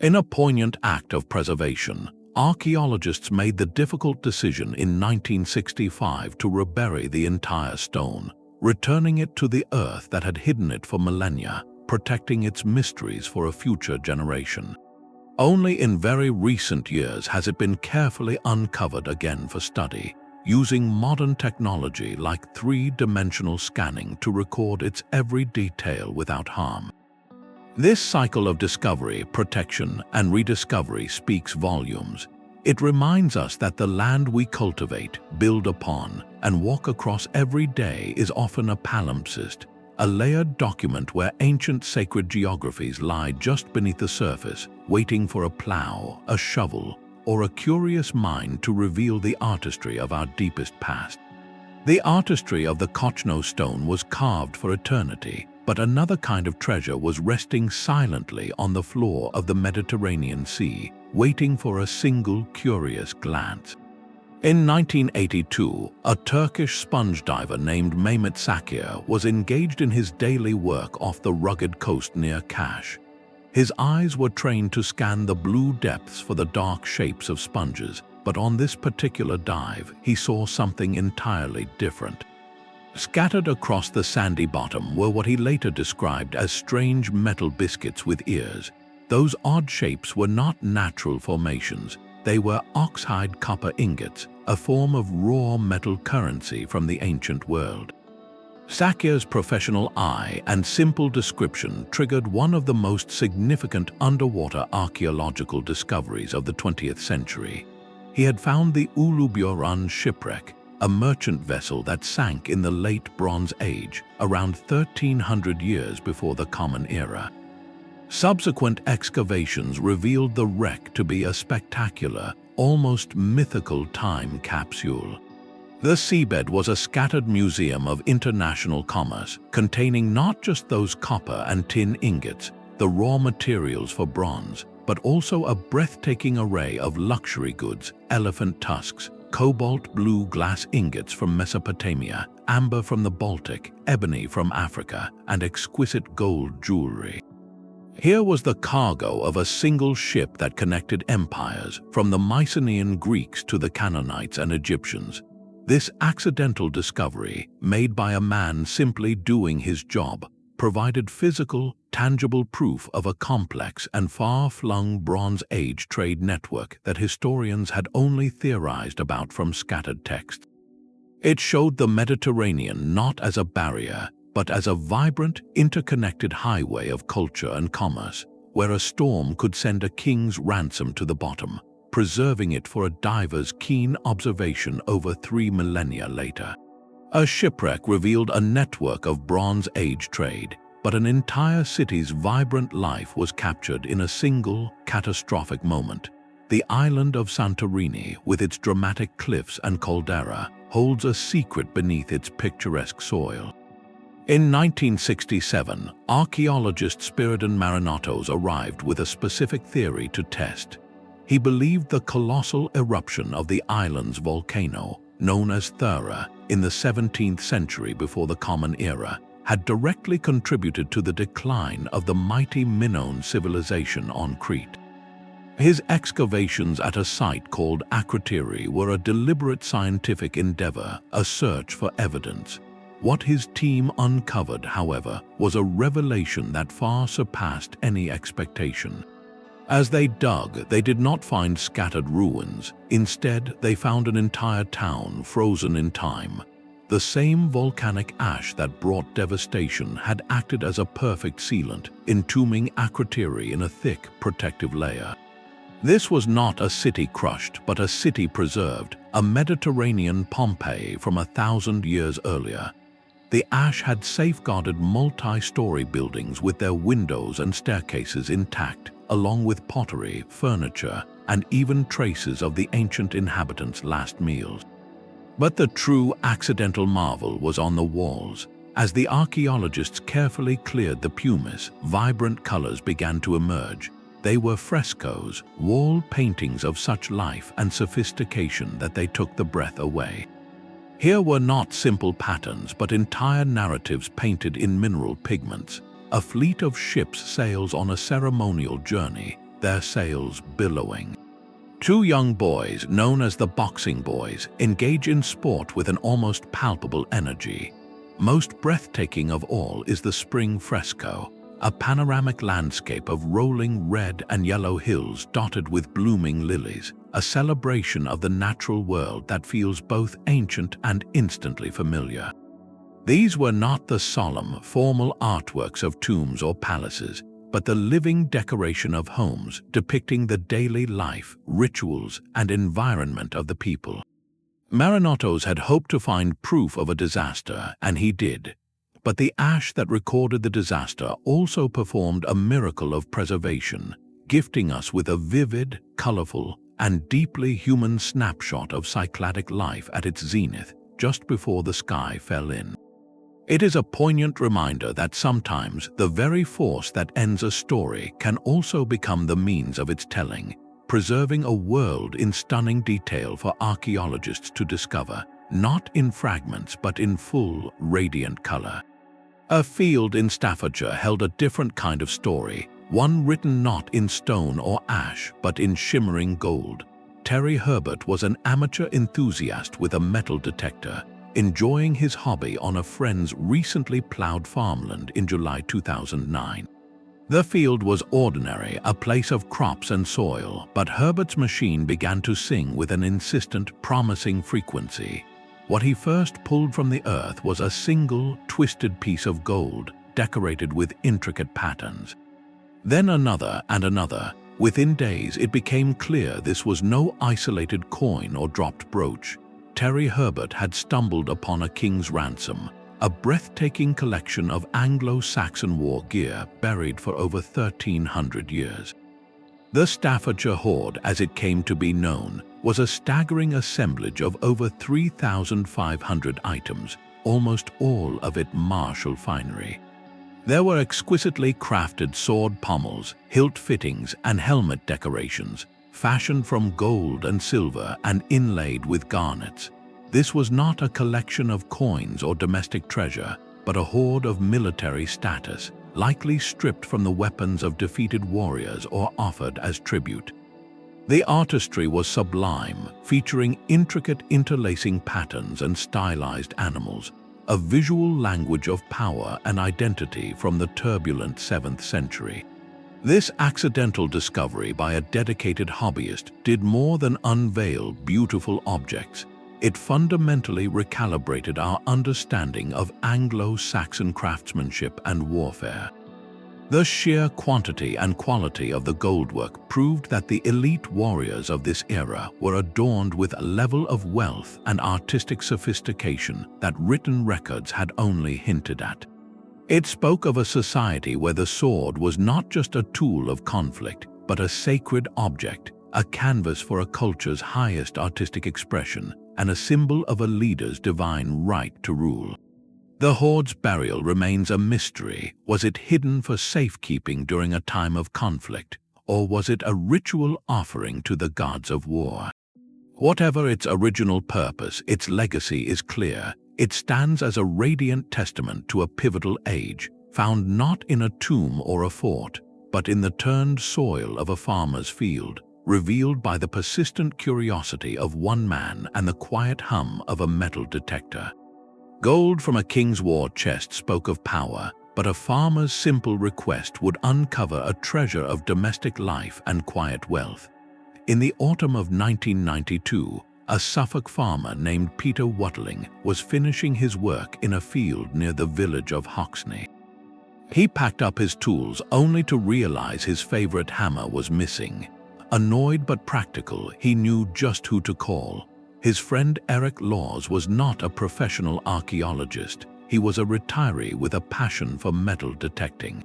S1: In a poignant act of preservation, archaeologists made the difficult decision in 1965 to rebury the entire stone, returning it to the earth that had hidden it for millennia, protecting its mysteries for a future generation. Only in very recent years has it been carefully uncovered again for study, using modern technology like three-dimensional scanning to record its every detail without harm. This cycle of discovery, protection, and rediscovery speaks volumes. It reminds us that the land we cultivate, build upon, and walk across every day is often a palimpsest, a layered document where ancient sacred geographies lie just beneath the surface, waiting for a plow, a shovel, or a curious mind to reveal the artistry of our deepest past. The artistry of the Cochno Stone was carved for eternity, but another kind of treasure was resting silently on the floor of the Mediterranean Sea, waiting for a single curious glance. In 1982, a Turkish sponge diver named Mehmet Sakir was engaged in his daily work off the rugged coast near Kaş. His eyes were trained to scan the blue depths for the dark shapes of sponges, but on this particular dive, he saw something entirely different. Scattered across the sandy bottom were what he later described as strange metal biscuits with ears. Those odd shapes were not natural formations. They were oxhide copper ingots, a form of raw metal currency from the ancient world. Sakir's professional eye and simple description triggered one of the most significant underwater archaeological discoveries of the 20th century. He had found the Uluburun Shipwreck, a merchant vessel that sank in the late Bronze Age, around 1300 years before the Common Era. Subsequent excavations revealed the wreck to be a spectacular, almost mythical time capsule. The seabed was a scattered museum of international commerce, containing not just those copper and tin ingots, the raw materials for bronze, but also a breathtaking array of luxury goods, elephant tusks, cobalt blue glass ingots from Mesopotamia, amber from the Baltic, ebony from Africa, and exquisite gold jewelry. Here was the cargo of a single ship that connected empires, from the Mycenaean Greeks to the Canaanites and Egyptians. This accidental discovery, made by a man simply doing his job, provided physical, tangible proof of a complex and far-flung Bronze Age trade network that historians had only theorized about from scattered texts. It showed the Mediterranean not as a barrier, but as a vibrant, interconnected highway of culture and commerce, where a storm could send a king's ransom to the bottom, preserving it for a diver's keen observation over 3 millennia later. A shipwreck revealed a network of Bronze Age trade, but an entire city's vibrant life was captured in a single, catastrophic moment. The island of Santorini, with its dramatic cliffs and caldera, holds a secret beneath its picturesque soil. In 1967, archaeologist Spiridon Marinatos arrived with a specific theory to test. He believed the colossal eruption of the island's volcano, known as Thera, in the 17th century before the Common Era, had directly contributed to the decline of the mighty Minoan civilization on Crete. His excavations at a site called Akrotiri were a deliberate scientific endeavor, a search for evidence. What his team uncovered, however, was a revelation that far surpassed any expectation. As they dug, they did not find scattered ruins. Instead, they found an entire town frozen in time. The same volcanic ash that brought devastation had acted as a perfect sealant, entombing Akrotiri in a thick, protective layer. This was not a city crushed, but a city preserved, a Mediterranean Pompeii from 1,000 years earlier. The ash had safeguarded multi-story buildings with their windows and staircases intact, along with pottery, furniture, and even traces of the ancient inhabitants' last meals. But the true accidental marvel was on the walls. As the archaeologists carefully cleared the pumice, vibrant colors began to emerge. They were frescoes, wall paintings of such life and sophistication that they took the breath away. Here were not simple patterns, but entire narratives painted in mineral pigments. A fleet of ships sails on a ceremonial journey, their sails billowing. 2 young boys, known as the Boxing Boys, engage in sport with an almost palpable energy. Most breathtaking of all is the spring fresco, a panoramic landscape of rolling red and yellow hills dotted with blooming lilies, a celebration of the natural world that feels both ancient and instantly familiar. These were not the solemn, formal artworks of tombs or palaces, but the living decoration of homes depicting the daily life, rituals, and environment of the people. Marinatos had hoped to find proof of a disaster, and he did. But the ash that recorded the disaster also performed a miracle of preservation, gifting us with a vivid, colorful, and deeply human snapshot of Cycladic life at its zenith, just before the sky fell in. It is a poignant reminder that sometimes the very force that ends a story can also become the means of its telling, preserving a world in stunning detail for archaeologists to discover, not in fragments but in full, radiant color. A field in Staffordshire held a different kind of story, one written not in stone or ash, but in shimmering gold. Terry Herbert was an amateur enthusiast with a metal detector, enjoying his hobby on a friend's recently plowed farmland in July 2009. The field was ordinary, a place of crops and soil, but Herbert's machine began to sing with an insistent, promising frequency. What he first pulled from the earth was a single, twisted piece of gold, decorated with intricate patterns. Then another and another. Within days, it became clear this was no isolated coin or dropped brooch. Terry Herbert had stumbled upon a king's ransom, a breathtaking collection of Anglo-Saxon war gear buried for over 1,300 years. The Staffordshire Hoard, as it came to be known, was a staggering assemblage of over 3,500 items, almost all of it martial finery. There were exquisitely crafted sword pommels, hilt fittings, and helmet decorations, fashioned from gold and silver and inlaid with garnets. This was not a collection of coins or domestic treasure, but a hoard of military status, likely stripped from the weapons of defeated warriors or offered as tribute. The artistry was sublime, featuring intricate interlacing patterns and stylized animals, a visual language of power and identity from the turbulent 7th century. This accidental discovery by a dedicated hobbyist did more than unveil beautiful objects. It fundamentally recalibrated our understanding of Anglo-Saxon craftsmanship and warfare. The sheer quantity and quality of the goldwork proved that the elite warriors of this era were adorned with a level of wealth and artistic sophistication that written records had only hinted at. It spoke of a society where the sword was not just a tool of conflict, but a sacred object, a canvas for a culture's highest artistic expression, and a symbol of a leader's divine right to rule. The hoard's burial remains a mystery. Was it hidden for safekeeping during a time of conflict, or was it a ritual offering to the gods of war? Whatever its original purpose, its legacy is clear. It stands as a radiant testament to a pivotal age, found not in a tomb or a fort, but in the turned soil of a farmer's field, revealed by the persistent curiosity of one man and the quiet hum of a metal detector. Gold from a king's war chest spoke of power, but a farmer's simple request would uncover a treasure of domestic life and quiet wealth. In the autumn of 1992, a Suffolk farmer named Peter Watling was finishing his work in a field near the village of Hoxne. He packed up his tools only to realize his favorite hammer was missing. Annoyed but practical, he knew just who to call. His friend Eric Laws was not a professional archaeologist. He was a retiree with a passion for metal detecting.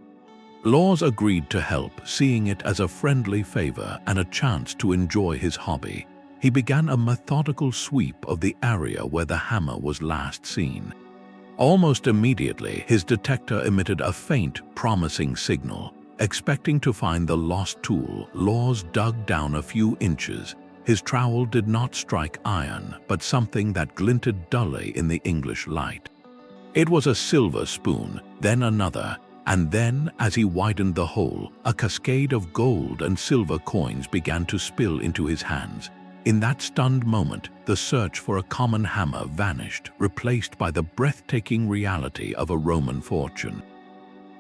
S1: Laws agreed to help, seeing it as a friendly favor and a chance to enjoy his hobby. He began a methodical sweep of the area where the hammer was last seen. Almost immediately, his detector emitted a faint, promising signal. Expecting to find the lost tool, Laws dug down a few inches. His trowel did not strike iron, but something that glinted dully in the English light. It was a silver spoon, then another, and then, as he widened the hole, a cascade of gold and silver coins began to spill into his hands. In that stunned moment, the search for a common hammer vanished, replaced by the breathtaking reality of a Roman fortune.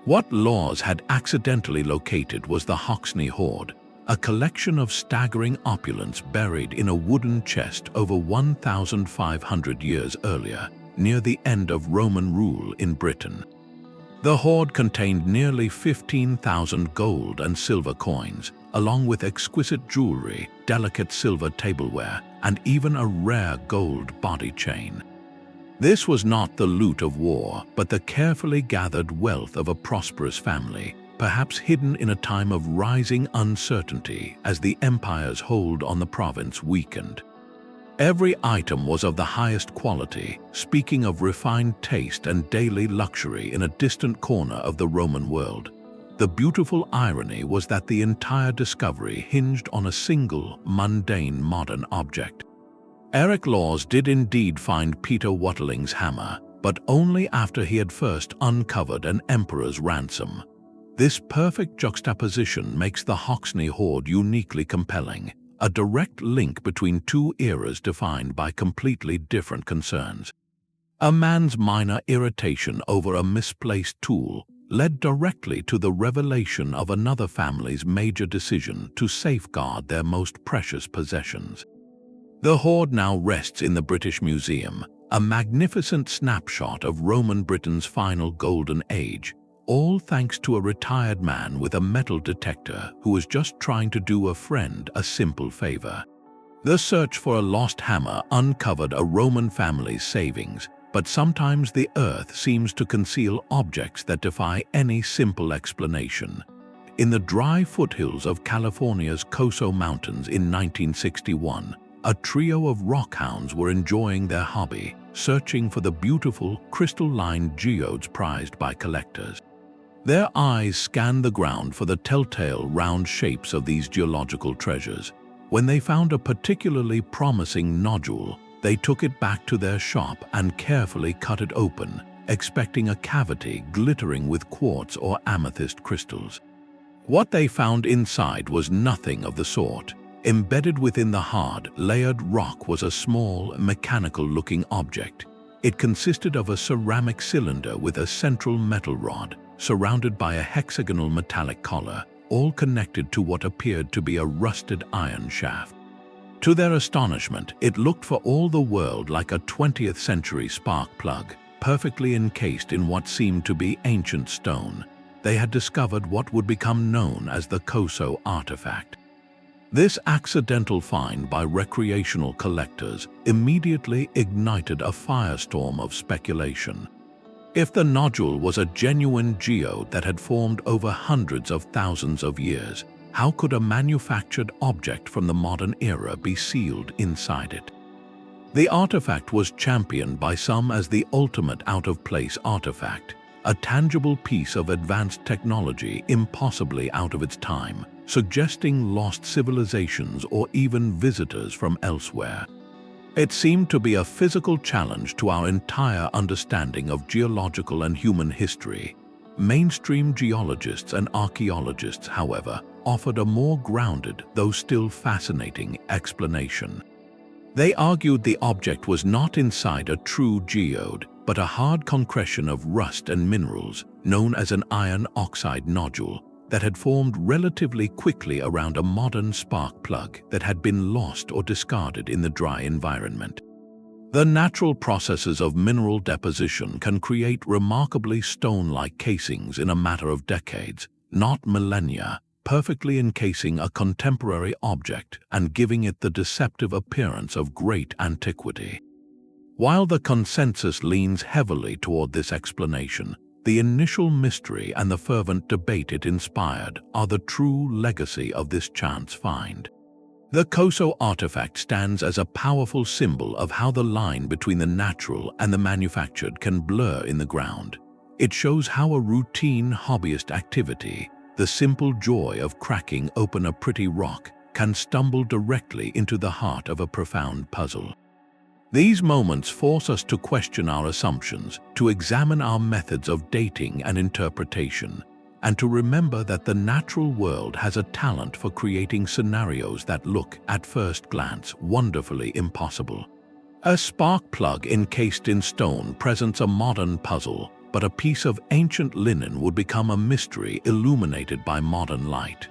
S1: What Laws had accidentally located was the Hoxne Hoard, a collection of staggering opulence buried in a wooden chest over 1,500 years earlier, near the end of Roman rule in Britain. The hoard contained nearly 15,000 gold and silver coins, along with exquisite jewelry, delicate silver tableware, and even a rare gold body chain. This was not the loot of war, but the carefully gathered wealth of a prosperous family, perhaps hidden in a time of rising uncertainty as the empire's hold on the province weakened. Every item was of the highest quality, speaking of refined taste and daily luxury in a distant corner of the Roman world. The beautiful irony was that the entire discovery hinged on a single, mundane modern object. Eric Laws did indeed find Peter Watling's hammer, but only after he had first uncovered an emperor's ransom. This perfect juxtaposition makes the Hoxne Hoard uniquely compelling, a direct link between two eras defined by completely different concerns. A man's minor irritation over a misplaced tool led directly to the revelation of another family's major decision to safeguard their most precious possessions. The hoard now rests in the British Museum, a magnificent snapshot of Roman Britain's final golden age, all thanks to a retired man with a metal detector who was just trying to do a friend a simple favor. The search for a lost hammer uncovered a Roman family's savings, but sometimes the earth seems to conceal objects that defy any simple explanation. In the dry foothills of California's Coso Mountains in 1961, a trio of rockhounds were enjoying their hobby, searching for the beautiful crystalline geodes prized by collectors. Their eyes scanned the ground for the telltale round shapes of these geological treasures. When they found a particularly promising nodule, they took it back to their shop and carefully cut it open, expecting a cavity glittering with quartz or amethyst crystals. What they found inside was nothing of the sort. Embedded within the hard, layered rock was a small, mechanical-looking object. It consisted of a ceramic cylinder with a central metal rod, surrounded by a hexagonal metallic collar, all connected to what appeared to be a rusted iron shaft. To their astonishment, it looked for all the world like a 20th century spark plug, perfectly encased in what seemed to be ancient stone. They had discovered what would become known as the Coso Artifact. This accidental find by recreational collectors immediately ignited a firestorm of speculation. If the nodule was a genuine geode that had formed over hundreds of thousands of years, how could a manufactured object from the modern era be sealed inside it? The artifact was championed by some as the ultimate out-of-place artifact, a tangible piece of advanced technology impossibly out of its time, suggesting lost civilizations or even visitors from elsewhere. It seemed to be a physical challenge to our entire understanding of geological and human history. Mainstream geologists and archaeologists, however, offered a more grounded, though still fascinating, explanation. They argued the object was not inside a true geode, but a hard concretion of rust and minerals, known as an iron oxide nodule, that had formed relatively quickly around a modern spark plug that had been lost or discarded in the dry environment. The natural processes of mineral deposition can create remarkably stone-like casings in a matter of decades, not millennia, perfectly encasing a contemporary object and giving it the deceptive appearance of great antiquity. While the consensus leans heavily toward this explanation, the initial mystery and the fervent debate it inspired are the true legacy of this chance find. The Coso artifact stands as a powerful symbol of how the line between the natural and the manufactured can blur in the ground. It shows how a routine hobbyist activity, the simple joy of cracking open a pretty rock, can stumble directly into the heart of a profound puzzle. These moments force us to question our assumptions, to examine our methods of dating and interpretation, and to remember that the natural world has a talent for creating scenarios that look, at first glance, wonderfully impossible. A spark plug encased in stone presents a modern puzzle, but a piece of ancient linen would become a mystery illuminated by modern light.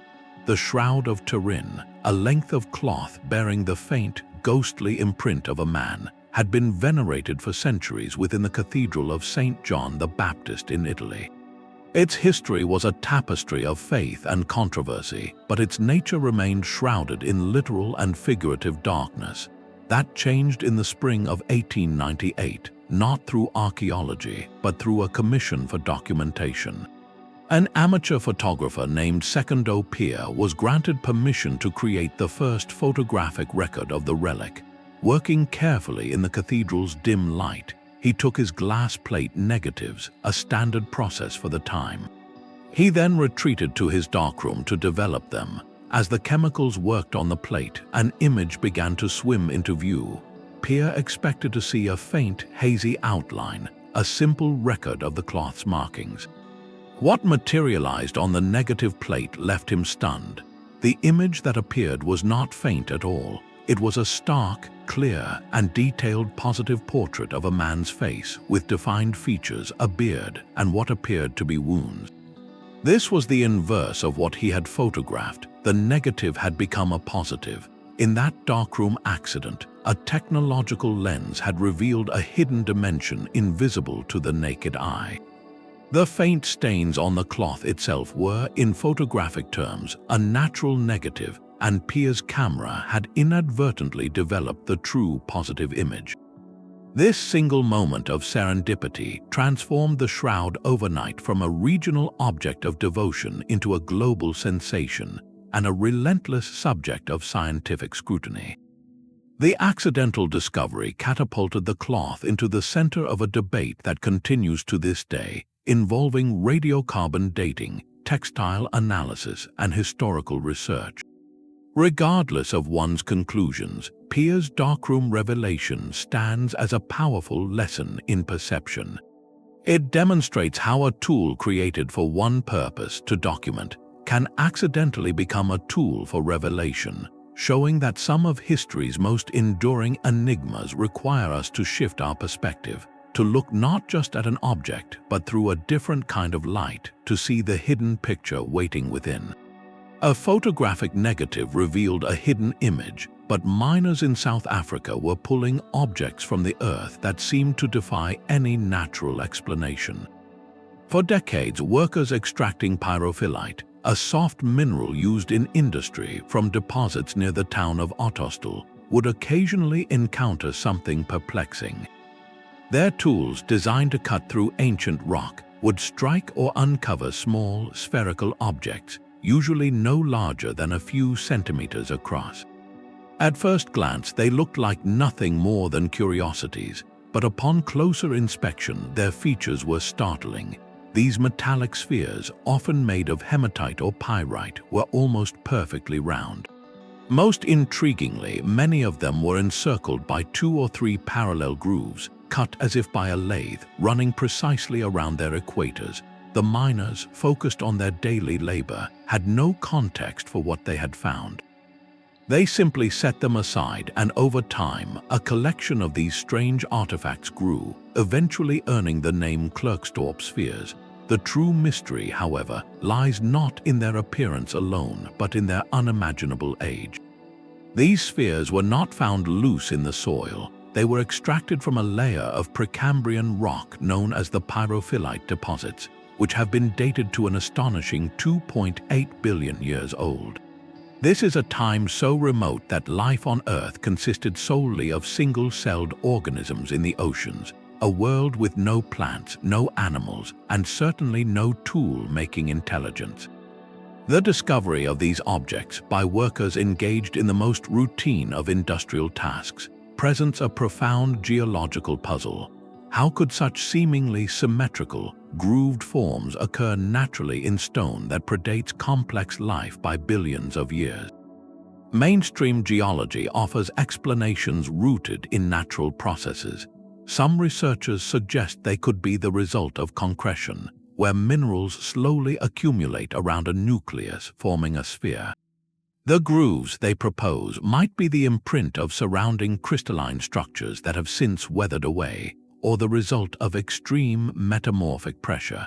S1: The Shroud of Turin, a length of cloth bearing the faint, ghostly imprint of a man, had been venerated for centuries within the Cathedral of St. John the Baptist in Italy. Its history was a tapestry of faith and controversy, but its nature remained shrouded in literal and figurative darkness. That changed in the spring of 1898, not through archaeology, but through a commission for documentation. An amateur photographer named Secondo Pia was granted permission to create the first photographic record of the relic. Working carefully in the cathedral's dim light, he took his glass plate negatives, a standard process for the time. He then retreated to his darkroom to develop them. As the chemicals worked on the plate, an image began to swim into view. Pia expected to see a faint, hazy outline, a simple record of the cloth's markings. What materialized on the negative plate left him stunned. The image that appeared was not faint at all. It was a stark, clear, and detailed positive portrait of a man's face with defined features, a beard, and what appeared to be wounds. This was the inverse of what he had photographed. The negative had become a positive. In that darkroom accident, a technological lens had revealed a hidden dimension invisible to the naked eye. The faint stains on the cloth itself were, in photographic terms, a natural negative, and Pia's camera had inadvertently developed the true positive image. This single moment of serendipity transformed the shroud overnight from a regional object of devotion into a global sensation and a relentless subject of scientific scrutiny. The accidental discovery catapulted the cloth into the center of a debate that continues to this day. involving radiocarbon dating, textile analysis, and historical research. Regardless of one's conclusions, Pir's darkroom revelation stands as a powerful lesson in perception. It demonstrates how a tool created for one purpose, to document, can accidentally become a tool for revelation, showing that some of history's most enduring enigmas require us to shift our perspective, to look not just at an object, but through a different kind of light, to see the hidden picture waiting within. A photographic negative revealed a hidden image, but miners in South Africa were pulling objects from the earth that seemed to defy any natural explanation. For decades, workers extracting pyrophyllite, a soft mineral used in industry, from deposits near the town of Ottosdal, would occasionally encounter something perplexing. Their tools, designed to cut through ancient rock, would strike or uncover small, spherical objects, usually no larger than a few centimeters across. At first glance, they looked like nothing more than curiosities, but upon closer inspection, their features were startling. These metallic spheres, often made of hematite or pyrite, were almost perfectly round. Most intriguingly, many of them were encircled by 2 or 3 parallel grooves, cut as if by a lathe, running precisely around their equators. The miners, focused on their daily labor, had no context for what they had found. They simply set them aside, and over time, a collection of these strange artifacts grew, eventually earning the name Klerksdorp Spheres. The true mystery, however, lies not in their appearance alone, but in their unimaginable age. These spheres were not found loose in the soil. They were extracted from a layer of Precambrian rock known as the pyrophyllite deposits, which have been dated to an astonishing 2.8 billion years old. This is a time so remote that life on Earth consisted solely of single-celled organisms in the oceans, a world with no plants, no animals, and certainly no tool-making intelligence. The discovery of these objects by workers engaged in the most routine of industrial tasks presents a profound geological puzzle. How could such seemingly symmetrical, grooved forms occur naturally in stone that predates complex life by billions of years? Mainstream geology offers explanations rooted in natural processes. Some researchers suggest they could be the result of concretion, where minerals slowly accumulate around a nucleus, forming a sphere. The grooves, they propose, might be the imprint of surrounding crystalline structures that have since weathered away, or the result of extreme metamorphic pressure.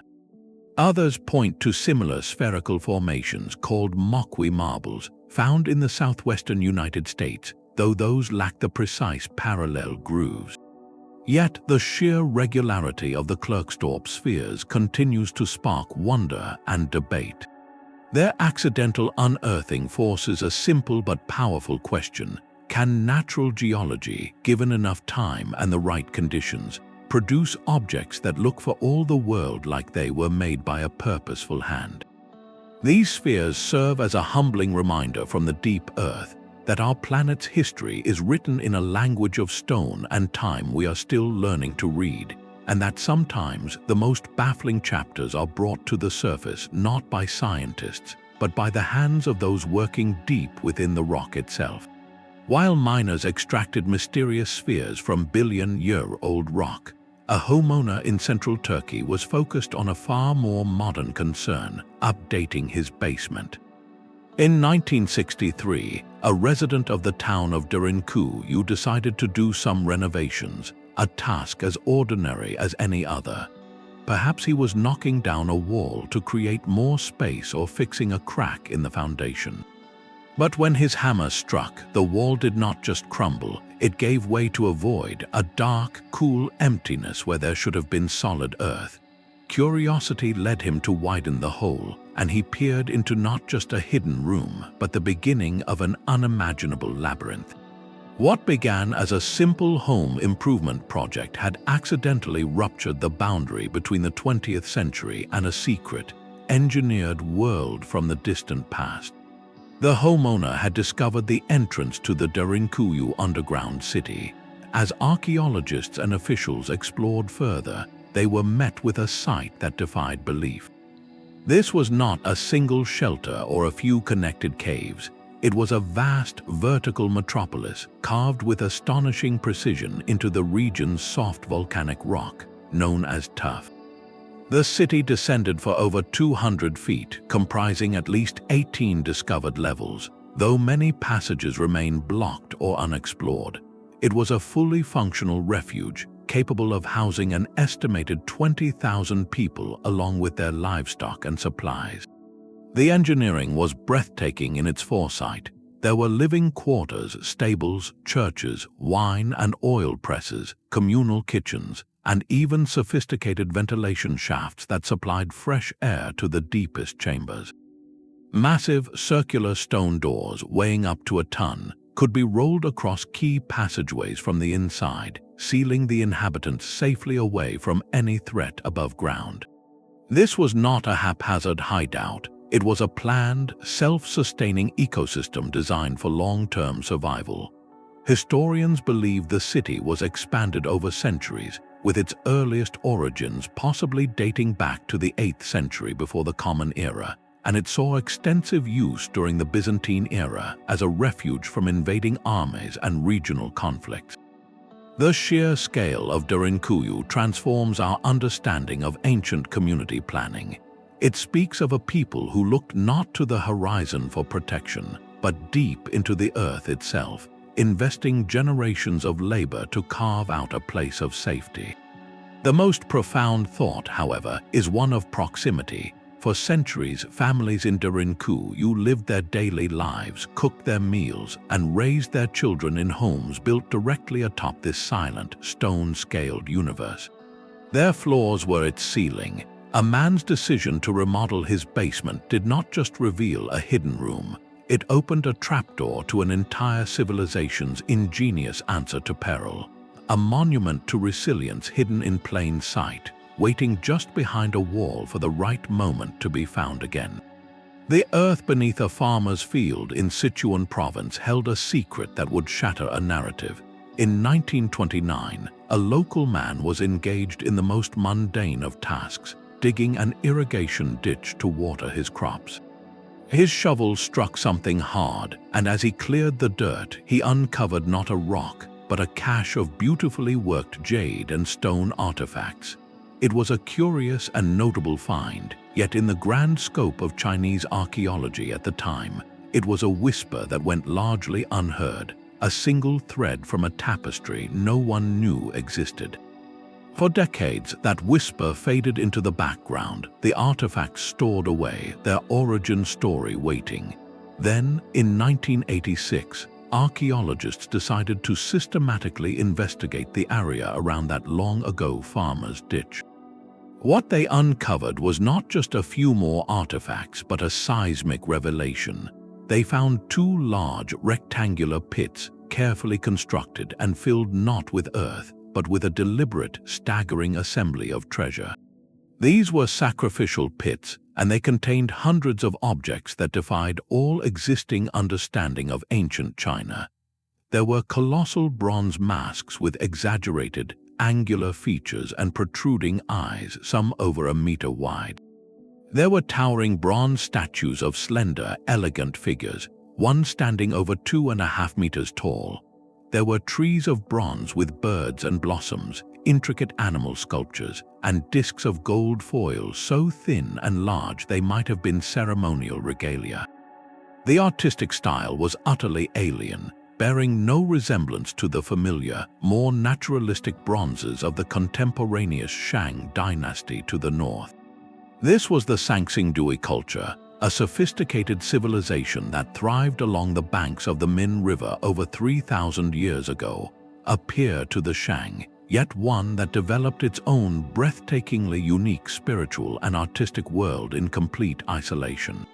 S1: Others point to similar spherical formations called Moqui marbles, found in the southwestern United States, though those lack the precise parallel grooves. Yet the sheer regularity of the Klerksdorp spheres continues to spark wonder and debate. Their accidental unearthing forces a simple but powerful question: can natural geology, given enough time and the right conditions, produce objects that look for all the world like they were made by a purposeful hand? These spheres serve as a humbling reminder from the deep earth that our planet's history is written in a language of stone and time we are still learning to read, and that sometimes the most baffling chapters are brought to the surface not by scientists, but by the hands of those working deep within the rock itself. While miners extracted mysterious spheres from billion-year-old rock, a homeowner in central Turkey was focused on a far more modern concern: updating his basement. In 1963, a resident of the town of Denisovan decided to do some renovations, a task as ordinary as any other. Perhaps he was knocking down a wall to create more space or fixing a crack in the foundation. But when his hammer struck, the wall did not just crumble, it gave way to a void, a dark, cool emptiness where there should have been solid earth. Curiosity led him to widen the hole, and he peered into not just a hidden room, but the beginning of an unimaginable labyrinth. What began as a simple home improvement project had accidentally ruptured the boundary between the 20th century and a secret, engineered world from the distant past. The homeowner had discovered the entrance to the Denisovan underground city. As archaeologists and officials explored further, they were met with a sight that defied belief. This was not a single shelter or a few connected caves. It was a vast vertical metropolis carved with astonishing precision into the region's soft volcanic rock, known as tuff. The city descended for over 200 feet, comprising at least 18 discovered levels, though many passages remain blocked or unexplored. It was a fully functional refuge, capable of housing an estimated 20,000 people along with their livestock and supplies. The engineering was breathtaking in its foresight. There were living quarters, stables, churches, wine and oil presses, communal kitchens, and even sophisticated ventilation shafts that supplied fresh air to the deepest chambers. Massive circular stone doors weighing up to a ton could be rolled across key passageways from the inside, sealing the inhabitants safely away from any threat above ground. This was not a haphazard hideout. It was a planned, self-sustaining ecosystem designed for long-term survival. Historians believe the city was expanded over centuries, with its earliest origins possibly dating back to the 8th century before the Common Era, and it saw extensive use during the Byzantine era as a refuge from invading armies and regional conflicts. The sheer scale of Derinkuyu transforms our understanding of ancient community planning. It speaks of a people who looked not to the horizon for protection, but deep into the earth itself, investing generations of labor to carve out a place of safety. The most profound thought, however, is one of proximity. For centuries, families in Derinkuyu lived their daily lives, cooked their meals, and raised their children in homes built directly atop this silent, stone-scaled universe. Their floors were its ceiling. A man's decision to remodel his basement did not just reveal a hidden room. It opened a trapdoor to an entire civilization's ingenious answer to peril. A monument to resilience hidden in plain sight, waiting just behind a wall for the right moment to be found again. The earth beneath a farmer's field in Sichuan province held a secret that would shatter a narrative. In 1929, a local man was engaged in the most mundane of tasks, digging an irrigation ditch to water his crops. His shovel struck something hard, and as he cleared the dirt, he uncovered not a rock, but a cache of beautifully worked jade and stone artifacts. It was a curious and notable find, yet in the grand scope of Chinese archaeology at the time, it was a whisper that went largely unheard, a single thread from a tapestry no one knew existed. For decades, that whisper faded into the background, the artifacts stored away, their origin story waiting. Then, in 1986, archaeologists decided to systematically investigate the area around that long-ago farmer's ditch. What they uncovered was not just a few more artifacts, but a seismic revelation. They found two large rectangular pits, carefully constructed and filled not with earth, but with a deliberate, staggering assembly of treasure. These were sacrificial pits, and they contained hundreds of objects that defied all existing understanding of ancient China. There were colossal bronze masks with exaggerated, angular features and protruding eyes, some over a meter wide. There were towering bronze statues of slender, elegant figures, one standing over 2.5 meters tall. There were trees of bronze with birds and blossoms, intricate animal sculptures, and discs of gold foil so thin and large they might have been ceremonial regalia. The artistic style was utterly alien, bearing no resemblance to the familiar, more naturalistic bronzes of the contemporaneous Shang dynasty to the north. This was the Sanxingdui culture, a sophisticated civilization that thrived along the banks of the Min River over 3,000 years ago, a peer to the Shang, yet one that developed its own breathtakingly unique spiritual and artistic world in complete isolation.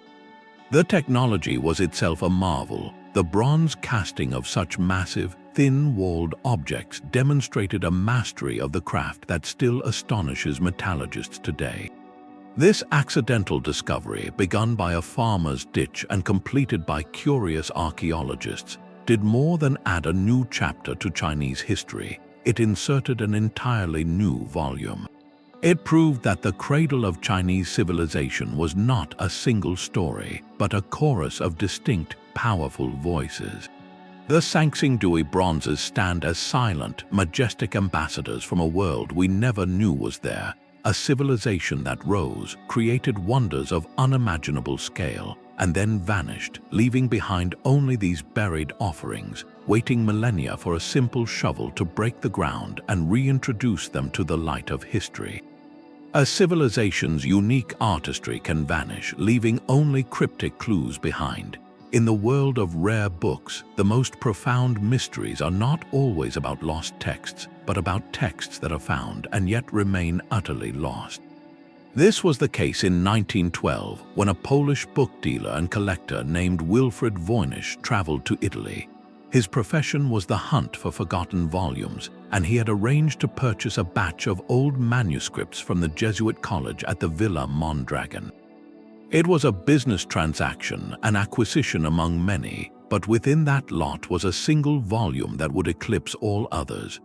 S1: The technology was itself a marvel. The bronze casting of such massive, thin-walled objects demonstrated a mastery of the craft that still astonishes metallurgists today. This accidental discovery, begun by a farmer's ditch and completed by curious archaeologists, did more than add a new chapter to Chinese history. It inserted an entirely new volume. It proved that the cradle of Chinese civilization was not a single story, but a chorus of distinct, powerful voices. The Sanxingdui Bronzes stand as silent, majestic ambassadors from a world we never knew was there, a civilization that rose, created wonders of unimaginable scale, and then vanished, leaving behind only these buried offerings, waiting millennia for a simple shovel to break the ground and reintroduce them to the light of history. A civilization's unique artistry can vanish, leaving only cryptic clues behind. In the world of rare books, the most profound mysteries are not always about lost texts, but about texts that are found and yet remain utterly lost. This was the case in 1912, when a Polish book dealer and collector named Wilfrid Voynich traveled to Italy. His profession was the hunt for forgotten volumes, and he had arranged to purchase a batch of old manuscripts from the Jesuit college at the Villa Mondragon. It was a business transaction, an acquisition among many, but within that lot was a single volume that would eclipse all others.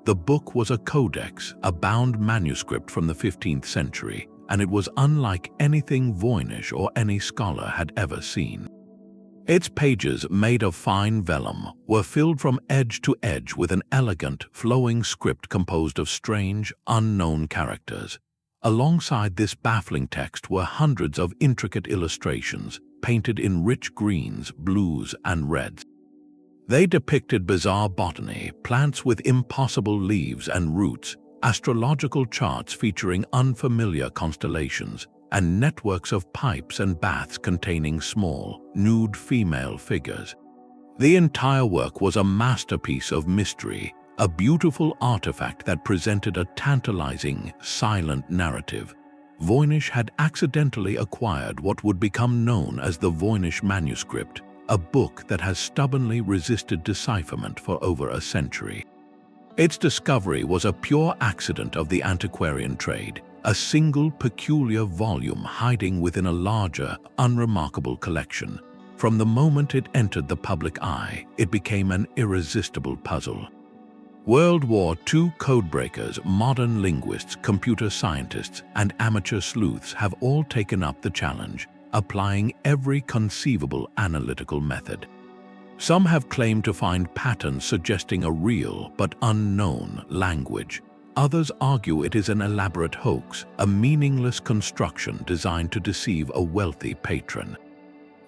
S1: The book was a codex, a bound manuscript from the 15th century, and it was unlike anything Voynich or any scholar had ever seen. Its pages, made of fine vellum, were filled from edge to edge with an elegant, flowing script composed of strange, unknown characters. Alongside this baffling text were hundreds of intricate illustrations, painted in rich greens, blues, and reds. They depicted bizarre botany, plants with impossible leaves and roots, astrological charts featuring unfamiliar constellations, and networks of pipes and baths containing small, nude female figures. The entire work was a masterpiece of mystery, a beautiful artifact that presented a tantalizing, silent narrative. Voynich had accidentally acquired what would become known as the Voynich Manuscript, a book that has stubbornly resisted decipherment for over a century. Its discovery was a pure accident of the antiquarian trade, a single peculiar volume hiding within a larger, unremarkable collection. From the moment it entered the public eye, it became an irresistible puzzle. World War II codebreakers, modern linguists, computer scientists, and amateur sleuths have all taken up the challenge, applying every conceivable analytical method. Some have claimed to find patterns suggesting a real but unknown language. Others argue it is an elaborate hoax, a meaningless construction designed to deceive a wealthy patron.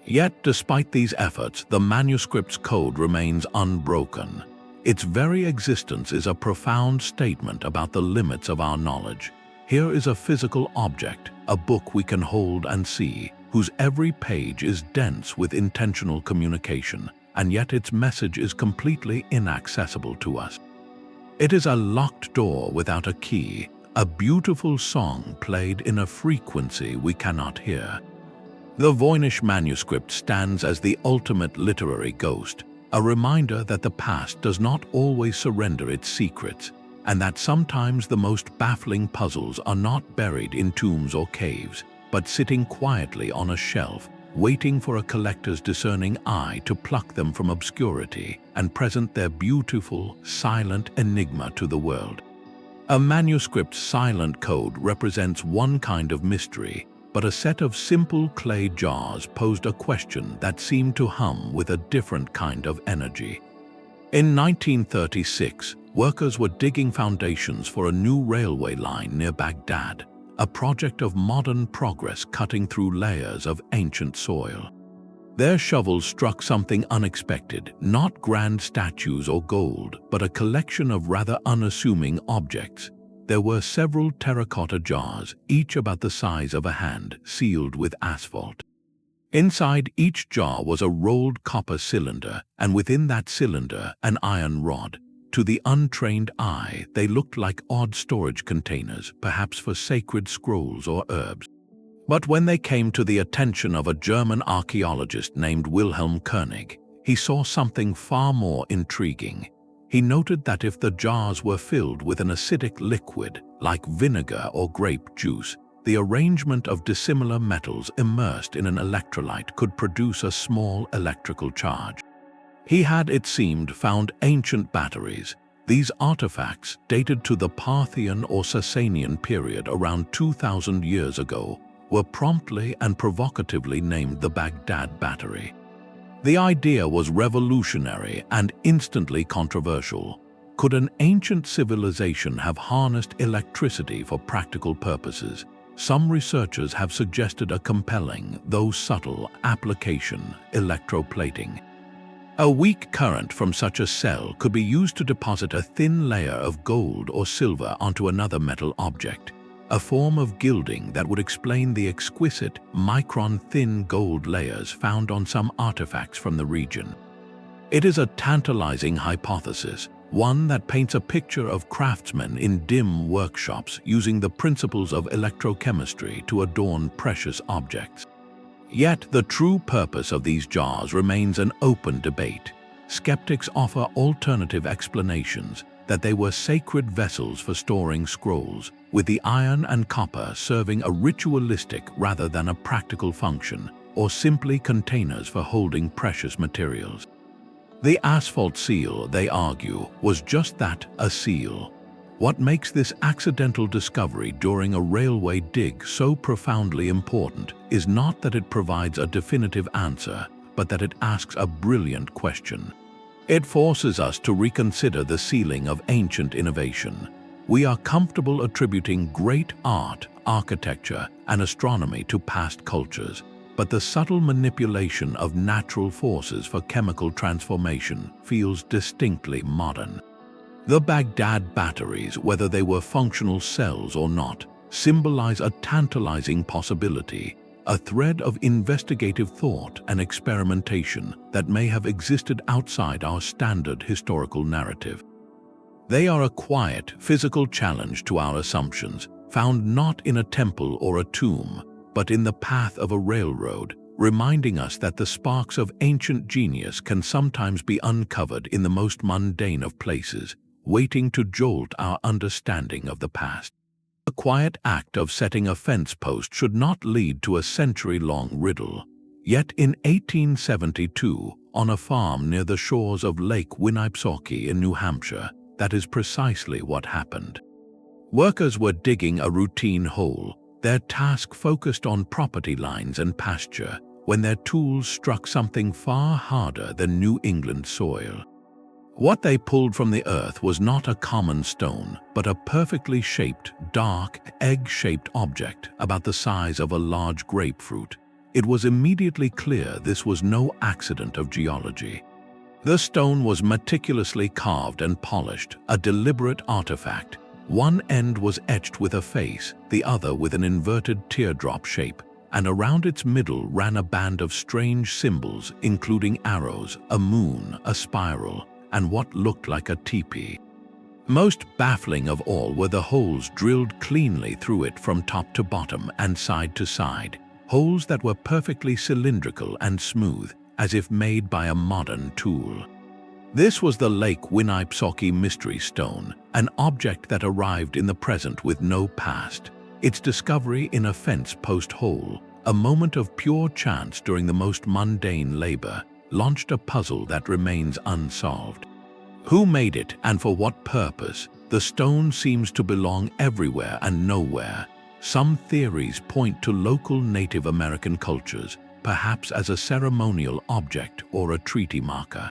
S1: Yet, despite these efforts, the manuscript's code remains unbroken. Its very existence is a profound statement about the limits of our knowledge. Here is a physical object, a book we can hold and see, whose every page is dense with intentional communication, and yet its message is completely inaccessible to us. It is a locked door without a key, a beautiful song played in a frequency we cannot hear. The Voynich Manuscript stands as the ultimate literary ghost, a reminder that the past does not always surrender its secrets, and that sometimes the most baffling puzzles are not buried in tombs or caves, but sitting quietly on a shelf, waiting for a collector's discerning eye to pluck them from obscurity and present their beautiful, silent enigma to the world. A manuscript's silent code represents one kind of mystery, but a set of simple clay jars posed a question that seemed to hum with a different kind of energy. In 1936, workers were digging foundations for a new railway line near Baghdad, a project of modern progress cutting through layers of ancient soil. Their shovels struck something unexpected, not grand statues or gold, but a collection of rather unassuming objects. There were several terracotta jars, each about the size of a hand, sealed with asphalt. Inside each jar was a rolled copper cylinder, and within that cylinder, an iron rod. To the untrained eye, they looked like odd storage containers, perhaps for sacred scrolls or herbs. But when they came to the attention of a German archaeologist named Wilhelm Koenig, he saw something far more intriguing. He noted that if the jars were filled with an acidic liquid, like vinegar or grape juice, the arrangement of dissimilar metals immersed in an electrolyte could produce a small electrical charge. He had, it seemed, found ancient batteries, These artifacts, dated to the Parthian or Sasanian period around 2,000 years ago, were promptly and provocatively named the Baghdad Battery. The idea was revolutionary and instantly controversial. Could an ancient civilization have harnessed electricity for practical purposes? Some researchers have suggested a compelling, though subtle, application: electroplating. A weak current from such a cell could be used to deposit a thin layer of gold or silver onto another metal object, a form of gilding that would explain the exquisite, micron-thin gold layers found on some artifacts from the region. It is a tantalizing hypothesis, one that paints a picture of craftsmen in dim workshops using the principles of electrochemistry to adorn precious objects. Yet the true purpose of these jars remains an open debate. Skeptics offer alternative explanations: that they were sacred vessels for storing scrolls, with the iron and copper serving a ritualistic rather than a practical function, or simply containers for holding precious materials. The asphalt seal, they argue, was just that, a seal. What makes this accidental discovery during a railway dig so profoundly important is not that it provides a definitive answer, but that it asks a brilliant question. It forces us to reconsider the ceiling of ancient innovation. We are comfortable attributing great art, architecture, and astronomy to past cultures, but the subtle manipulation of natural forces for chemical transformation feels distinctly modern. The Baghdad batteries, whether they were functional cells or not, symbolize a tantalizing possibility, a thread of investigative thought and experimentation that may have existed outside our standard historical narrative. They are a quiet, physical challenge to our assumptions, found not in a temple or a tomb, but in the path of a railroad, reminding us that the sparks of ancient genius can sometimes be uncovered in the most mundane of places, waiting to jolt our understanding of the past. The quiet act of setting a fence post should not lead to a century-long riddle. Yet in 1872, on a farm near the shores of Lake Winnipesaukee in New Hampshire, that is precisely what happened. Workers were digging a routine hole, their task focused on property lines and pasture, when their tools struck something far harder than New England soil. What they pulled from the earth was not a common stone, but a perfectly shaped, dark, egg-shaped object about the size of a large grapefruit. It was immediately clear this was no accident of geology. The stone was meticulously carved and polished, a deliberate artifact. One end was etched with a face, the other with an inverted teardrop shape, and around its middle ran a band of strange symbols, including arrows, a moon, a spiral, and what looked like a teepee. Most baffling of all were the holes drilled cleanly through it from top to bottom and side to side, holes that were perfectly cylindrical and smooth, as if made by a modern tool. This was the Lake Winnipesaukee Mystery Stone, an object that arrived in the present with no past. Its discovery in a fence post hole, a moment of pure chance during the most mundane labor, launched a puzzle that remains unsolved. Who made it and for what purpose? The stone seems to belong everywhere and nowhere. Some theories point to local Native American cultures, perhaps as a ceremonial object or a treaty marker.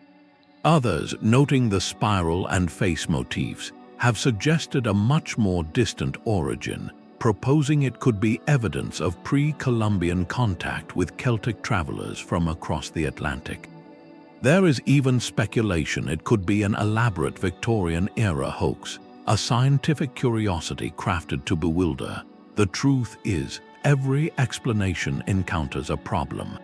S1: Others, noting the spiral and face motifs, have suggested a much more distant origin, proposing it could be evidence of pre-Columbian contact with Celtic travelers from across the Atlantic. There is even speculation it could be an elaborate Victorian-era hoax, a scientific curiosity crafted to bewilder. The truth is, every explanation encounters a problem.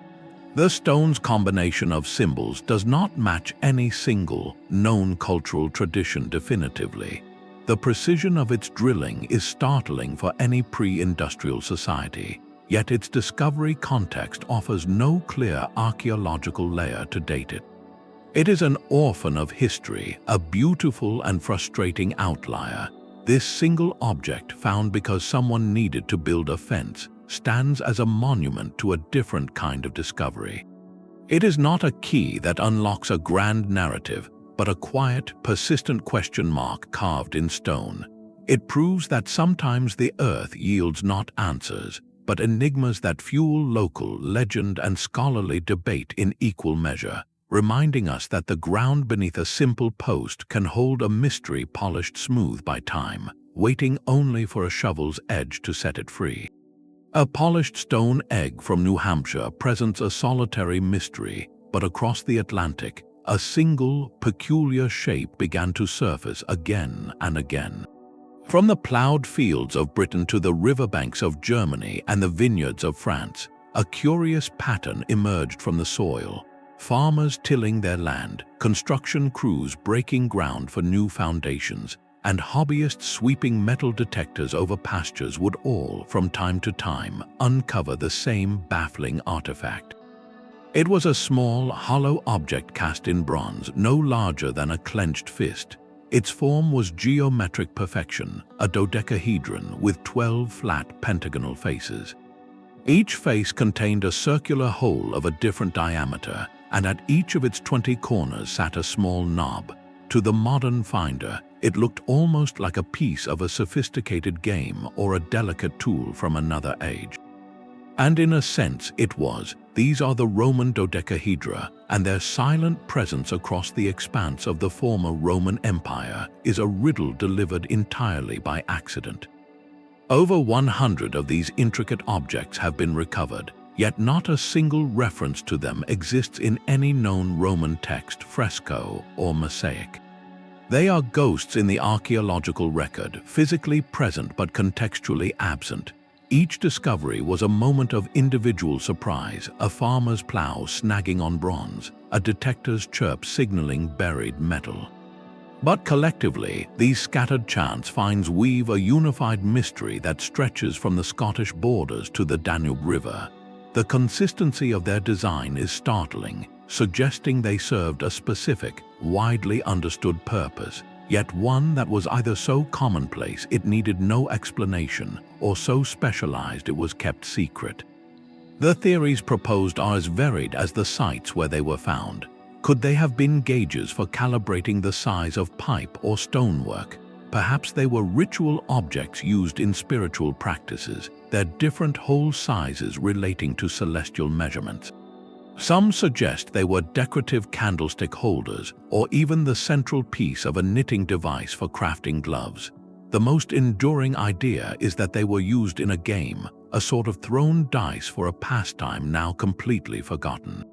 S1: The stone's combination of symbols does not match any single, known cultural tradition definitively. The precision of its drilling is startling for any pre-industrial society, yet its discovery context offers no clear archaeological layer to date it. It is an orphan of history, a beautiful and frustrating outlier. This single object, found because someone needed to build a fence, stands as a monument to a different kind of discovery. It is not a key that unlocks a grand narrative, but a quiet, persistent question mark carved in stone. It proves that sometimes the earth yields not answers, but enigmas that fuel local legend and scholarly debate in equal measure, reminding us that the ground beneath a simple post can hold a mystery polished smooth by time, waiting only for a shovel's edge to set it free. A polished stone egg from New Hampshire presents a solitary mystery, but across the Atlantic, a single, peculiar shape began to surface again and again. From the ploughed fields of Britain to the riverbanks of Germany and the vineyards of France, a curious pattern emerged from the soil. Farmers tilling their land, construction crews breaking ground for new foundations, and hobbyists sweeping metal detectors over pastures would all, from time to time, uncover the same baffling artifact. It was a small, hollow object cast in bronze, no larger than a clenched fist. Its form was geometric perfection, a dodecahedron with 12 flat pentagonal faces. Each face contained a circular hole of a different diameter, and at each of its 20 corners sat a small knob. To the modern finder, it looked almost like a piece of a sophisticated game or a delicate tool from another age. And in a sense it was. These are the Roman dodecahedra, and their silent presence across the expanse of the former Roman Empire is a riddle delivered entirely by accident. Over 100 of these intricate objects have been recovered, yet not a single reference to them exists in any known Roman text, fresco, or mosaic. They are ghosts in the archaeological record, physically present but contextually absent. Each discovery was a moment of individual surprise, a farmer's plow snagging on bronze, a detector's chirp signaling buried metal. But collectively, these scattered chance finds weave a unified mystery that stretches from the Scottish borders to the Danube River. The consistency of their design is startling, suggesting they served a specific, widely understood purpose, yet one that was either so commonplace it needed no explanation, or so specialized it was kept secret. The theories proposed are as varied as the sites where they were found. Could they have been gauges for calibrating the size of pipe or stonework? Perhaps they were ritual objects used in spiritual practices, their different hole sizes relating to celestial measurements. Some suggest they were decorative candlestick holders, or even the central piece of a knitting device for crafting gloves. The most enduring idea is that they were used in a game, a sort of thrown dice for a pastime now completely forgotten.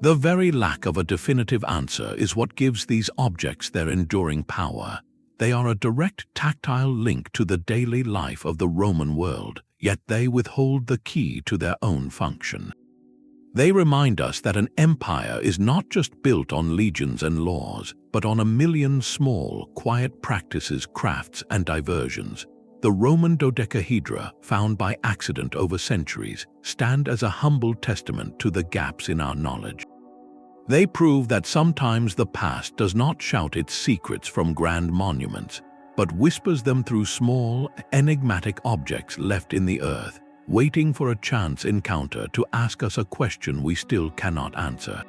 S1: The very lack of a definitive answer is what gives these objects their enduring power. They are a direct tactile link to the daily life of the Roman world, yet they withhold the key to their own function. They remind us that an empire is not just built on legions and laws, but on a million small, quiet practices, crafts, and diversions. The Roman dodecahedra, found by accident over centuries, stand as a humble testament to the gaps in our knowledge. They prove that sometimes the past does not shout its secrets from grand monuments, but whispers them through small, enigmatic objects left in the earth, waiting for a chance encounter to ask us a question we still cannot answer.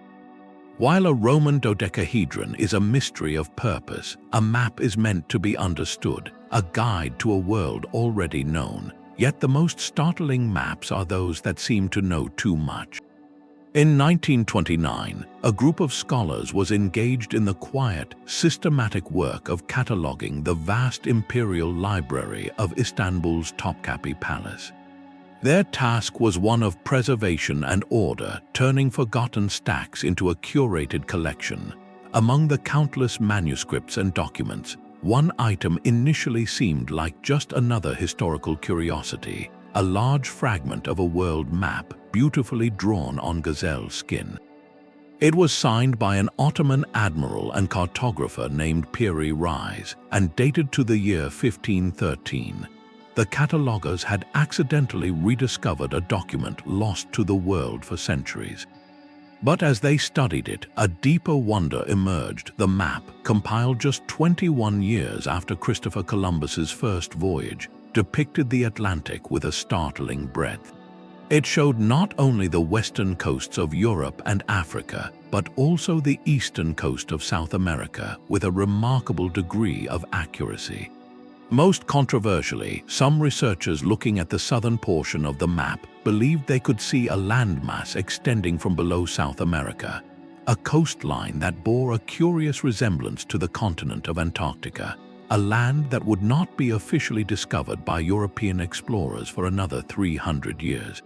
S1: While a Roman dodecahedron is a mystery of purpose, a map is meant to be understood, a guide to a world already known. Yet the most startling maps are those that seem to know too much. In 1929, a group of scholars was engaged in the quiet, systematic work of cataloging the vast imperial library of Istanbul's Topkapi Palace. Their task was one of preservation and order, turning forgotten stacks into a curated collection. Among the countless manuscripts and documents, one item initially seemed like just another historical curiosity, a large fragment of a world map beautifully drawn on gazelle skin. It was signed by an Ottoman admiral and cartographer named Piri Reis and dated to the year 1513. The catalogers had accidentally rediscovered a document lost to the world for centuries. But as they studied it, a deeper wonder emerged. The map, compiled just 21 years after Christopher Columbus's first voyage, depicted the Atlantic with a startling breadth. It showed not only the western coasts of Europe and Africa, but also the eastern coast of South America with a remarkable degree of accuracy. Most controversially, some researchers looking at the southern portion of the map believed they could see a landmass extending from below South America, a coastline that bore a curious resemblance to the continent of Antarctica, a land that would not be officially discovered by European explorers for another 300 years.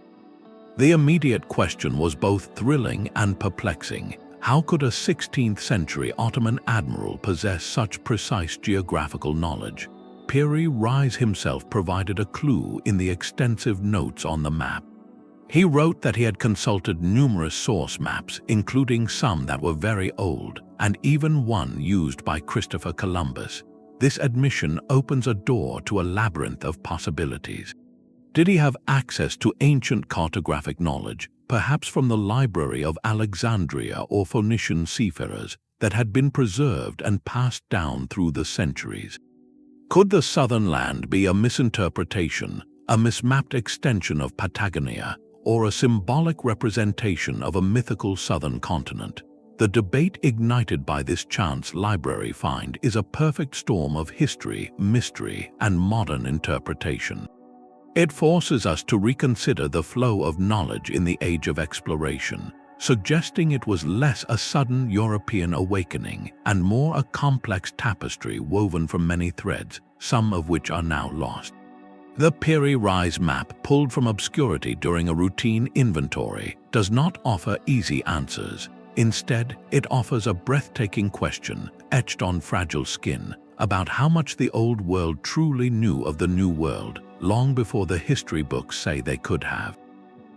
S1: The immediate question was both thrilling and perplexing. How could a 16th century Ottoman admiral possess such precise geographical knowledge? Piri Reis himself provided a clue in the extensive notes on the map. He wrote that he had consulted numerous source maps, including some that were very old, and even one used by Christopher Columbus. This admission opens a door to a labyrinth of possibilities. Did he have access to ancient cartographic knowledge, perhaps from the library of Alexandria or Phoenician seafarers, that had been preserved and passed down through the centuries? Could the southern land be a misinterpretation, a mismapped extension of Patagonia, or a symbolic representation of a mythical southern continent? The debate ignited by this chance library find is a perfect storm of history, mystery, and modern interpretation. It forces us to reconsider the flow of knowledge in the age of exploration, suggesting it was less a sudden European awakening and more a complex tapestry woven from many threads, some of which are now lost. The Piri Reis map, pulled from obscurity during a routine inventory, does not offer easy answers. Instead, it offers a breathtaking question, etched on fragile skin, about how much the Old World truly knew of the New World, long before the history books say they could have.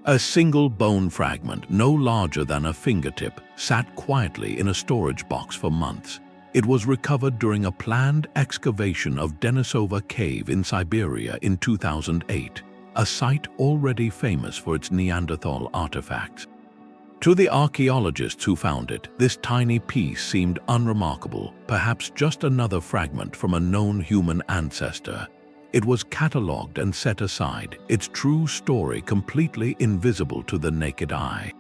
S1: A single bone fragment, no larger than a fingertip, sat quietly in a storage box for months. It was recovered during a planned excavation of Denisovan cave in Siberia in 2008, a site already famous for its Neanderthal artifacts. To the archaeologists who found it, this tiny piece seemed unremarkable, perhaps just another fragment from a known human ancestor. It was catalogued and set aside, its true story completely invisible to the naked eye.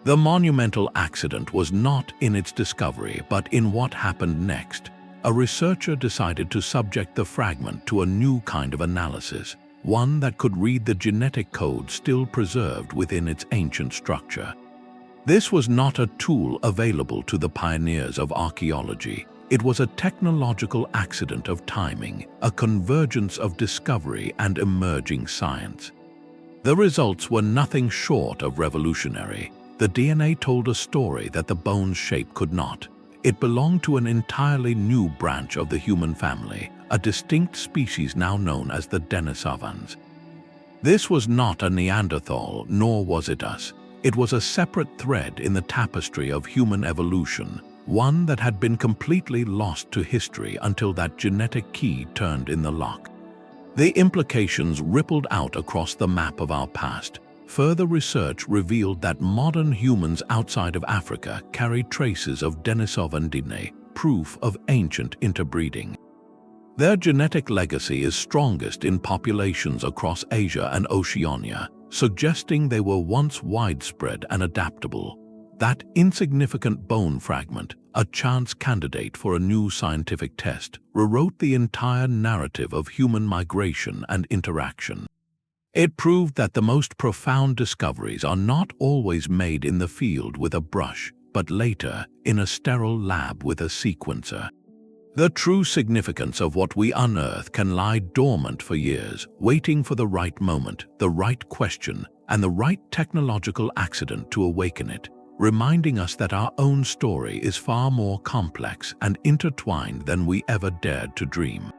S1: The monumental accident was not in its discovery, but in what happened next. A researcher decided to subject the fragment to a new kind of analysis, one that could read the genetic code still preserved within its ancient structure. This was not a tool available to the pioneers of archaeology. It was a technological accident of timing, a convergence of discovery and emerging science. The results were nothing short of revolutionary. The DNA told a story that the bone's shape could not. It belonged to an entirely new branch of the human family, a distinct species now known as the Denisovans. This was not a Neanderthal, nor was it us. It was a separate thread in the tapestry of human evolution, one that had been completely lost to history until that genetic key turned in the lock. The implications rippled out across the map of our past. Further research revealed that modern humans outside of Africa carry traces of Denisovan DNA, proof of ancient interbreeding. Their genetic legacy is strongest in populations across Asia and Oceania, suggesting they were once widespread and adaptable. That insignificant bone fragment, a chance candidate for a new scientific test, rewrote the entire narrative of human migration and interaction. It proved that the most profound discoveries are not always made in the field with a brush, but later in a sterile lab with a sequencer. The true significance of what we unearth can lie dormant for years, waiting for the right moment, the right question, and the right technological accident to awaken it, reminding us that our own story is far more complex and intertwined than we ever dared to dream.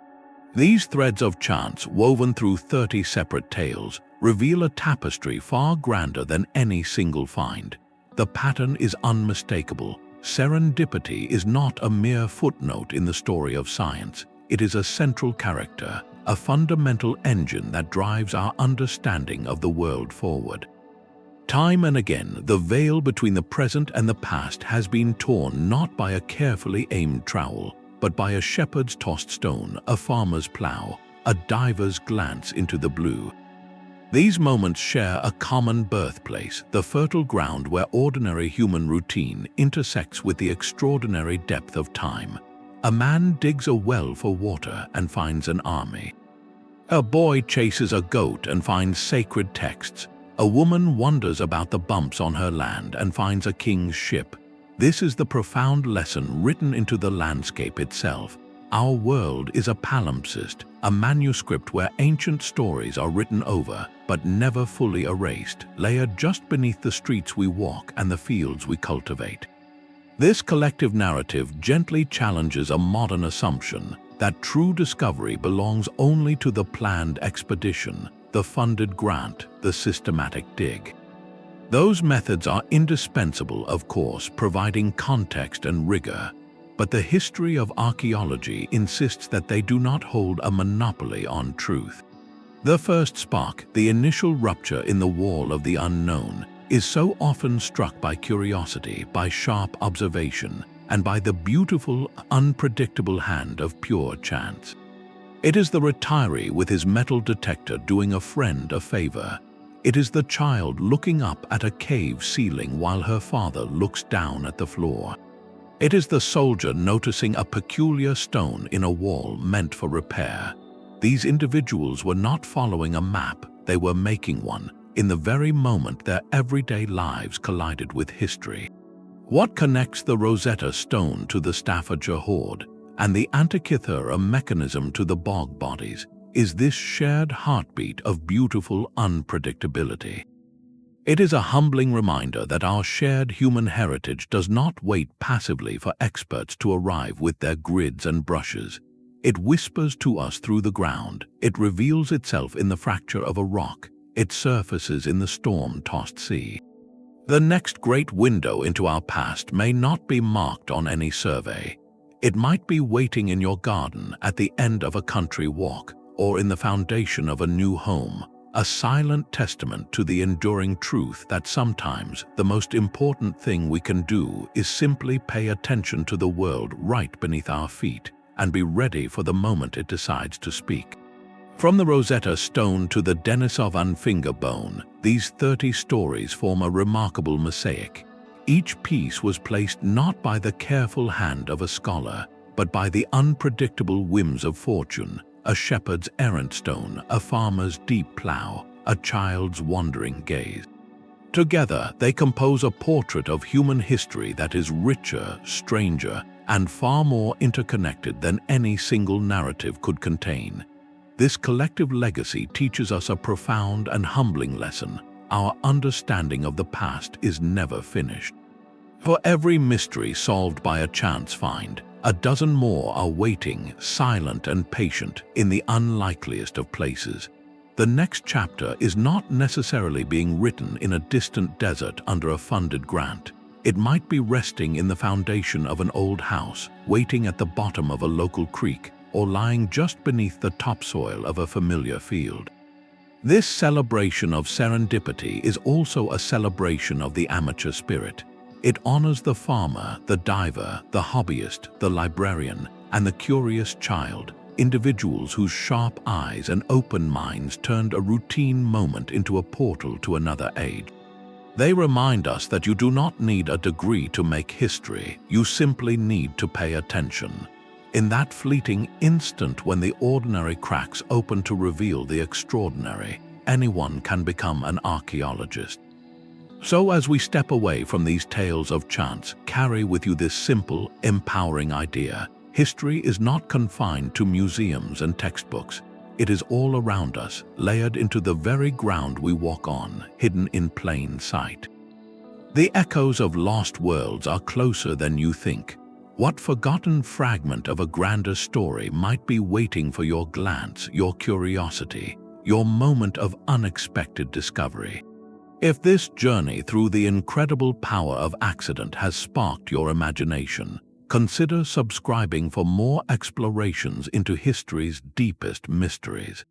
S1: These threads of chance, woven through 30 separate tales, reveal a tapestry far grander than any single find. The pattern is unmistakable. Serendipity is not a mere footnote in the story of science. It is a central character, a fundamental engine that drives our understanding of the world forward. Time and again, the veil between the present and the past has been torn not by a carefully aimed trowel, but by a shepherd's tossed stone, a farmer's plow, a diver's glance into the blue. These moments share a common birthplace, the fertile ground where ordinary human routine intersects with the extraordinary depth of time. A man digs a well for water and finds an army. A boy chases a goat and finds sacred texts. A woman wonders about the bumps on her land and finds a king's ship. This is the profound lesson written into the landscape itself. Our world is a palimpsest, a manuscript where ancient stories are written over, but never fully erased, layered just beneath the streets we walk and the fields we cultivate. This collective narrative gently challenges a modern assumption that true discovery belongs only to the planned expedition, the funded grant, the systematic dig. Those methods are indispensable, of course, providing context and rigor, but the history of archaeology insists that they do not hold a monopoly on truth. The first spark, the initial rupture in the wall of the unknown, is so often struck by curiosity, by sharp observation, and by the beautiful, unpredictable hand of pure chance. It is the retiree with his metal detector doing a friend a favor. It is the child looking up at a cave ceiling while her father looks down at the floor. It is the soldier noticing a peculiar stone in a wall meant for repair. These individuals were not following a map, they were making one, in the very moment their everyday lives collided with history. What connects the Rosetta Stone to the Staffordshire Hoard and the Antikythera Mechanism to the Bog Bodies is this shared heartbeat of beautiful unpredictability. It is a humbling reminder that our shared human heritage does not wait passively for experts to arrive with their grids and brushes. It whispers to us through the ground, it reveals itself in the fracture of a rock, it surfaces in the storm-tossed sea. The next great window into our past may not be marked on any survey. It might be waiting in your garden at the end of a country walk, or in the foundation of a new home, a silent testament to the enduring truth that sometimes the most important thing we can do is simply pay attention to the world right beneath our feet and be ready for the moment it decides to speak. From the Rosetta Stone to the Denisovan finger bone, these 30 stories form a remarkable mosaic. Each piece was placed not by the careful hand of a scholar, but by the unpredictable whims of fortune, a shepherd's errant stone, a farmer's deep plow, a child's wandering gaze. Together, they compose a portrait of human history that is richer, stranger, and far more interconnected than any single narrative could contain. This collective legacy teaches us a profound and humbling lesson. Our understanding of the past is never finished. For every mystery solved by a chance find, a dozen more are waiting, silent and patient, in the unlikeliest of places. The next chapter is not necessarily being written in a distant desert under a funded grant. It might be resting in the foundation of an old house, waiting at the bottom of a local creek, or lying just beneath the topsoil of a familiar field. This celebration of serendipity is also a celebration of the amateur spirit. It honors the farmer, the diver, the hobbyist, the librarian, and the curious child, individuals whose sharp eyes and open minds turned a routine moment into a portal to another age. They remind us that you do not need a degree to make history, you simply need to pay attention. In that fleeting instant when the ordinary cracks open to reveal the extraordinary, anyone can become an archaeologist. So as we step away from these tales of chance, carry with you this simple, empowering idea. History is not confined to museums and textbooks. It is all around us, layered into the very ground we walk on, hidden in plain sight. The echoes of lost worlds are closer than you think. What forgotten fragment of a grander story might be waiting for your glance, your curiosity, your moment of unexpected discovery? If this journey through the incredible power of accident has sparked your imagination, consider subscribing for more explorations into history's deepest mysteries.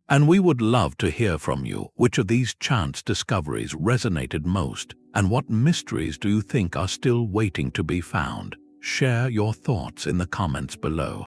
S1: And we would love to hear from you. Which of these chance discoveries resonated most, and what mysteries do you think are still waiting to be found? Share your thoughts in the comments below.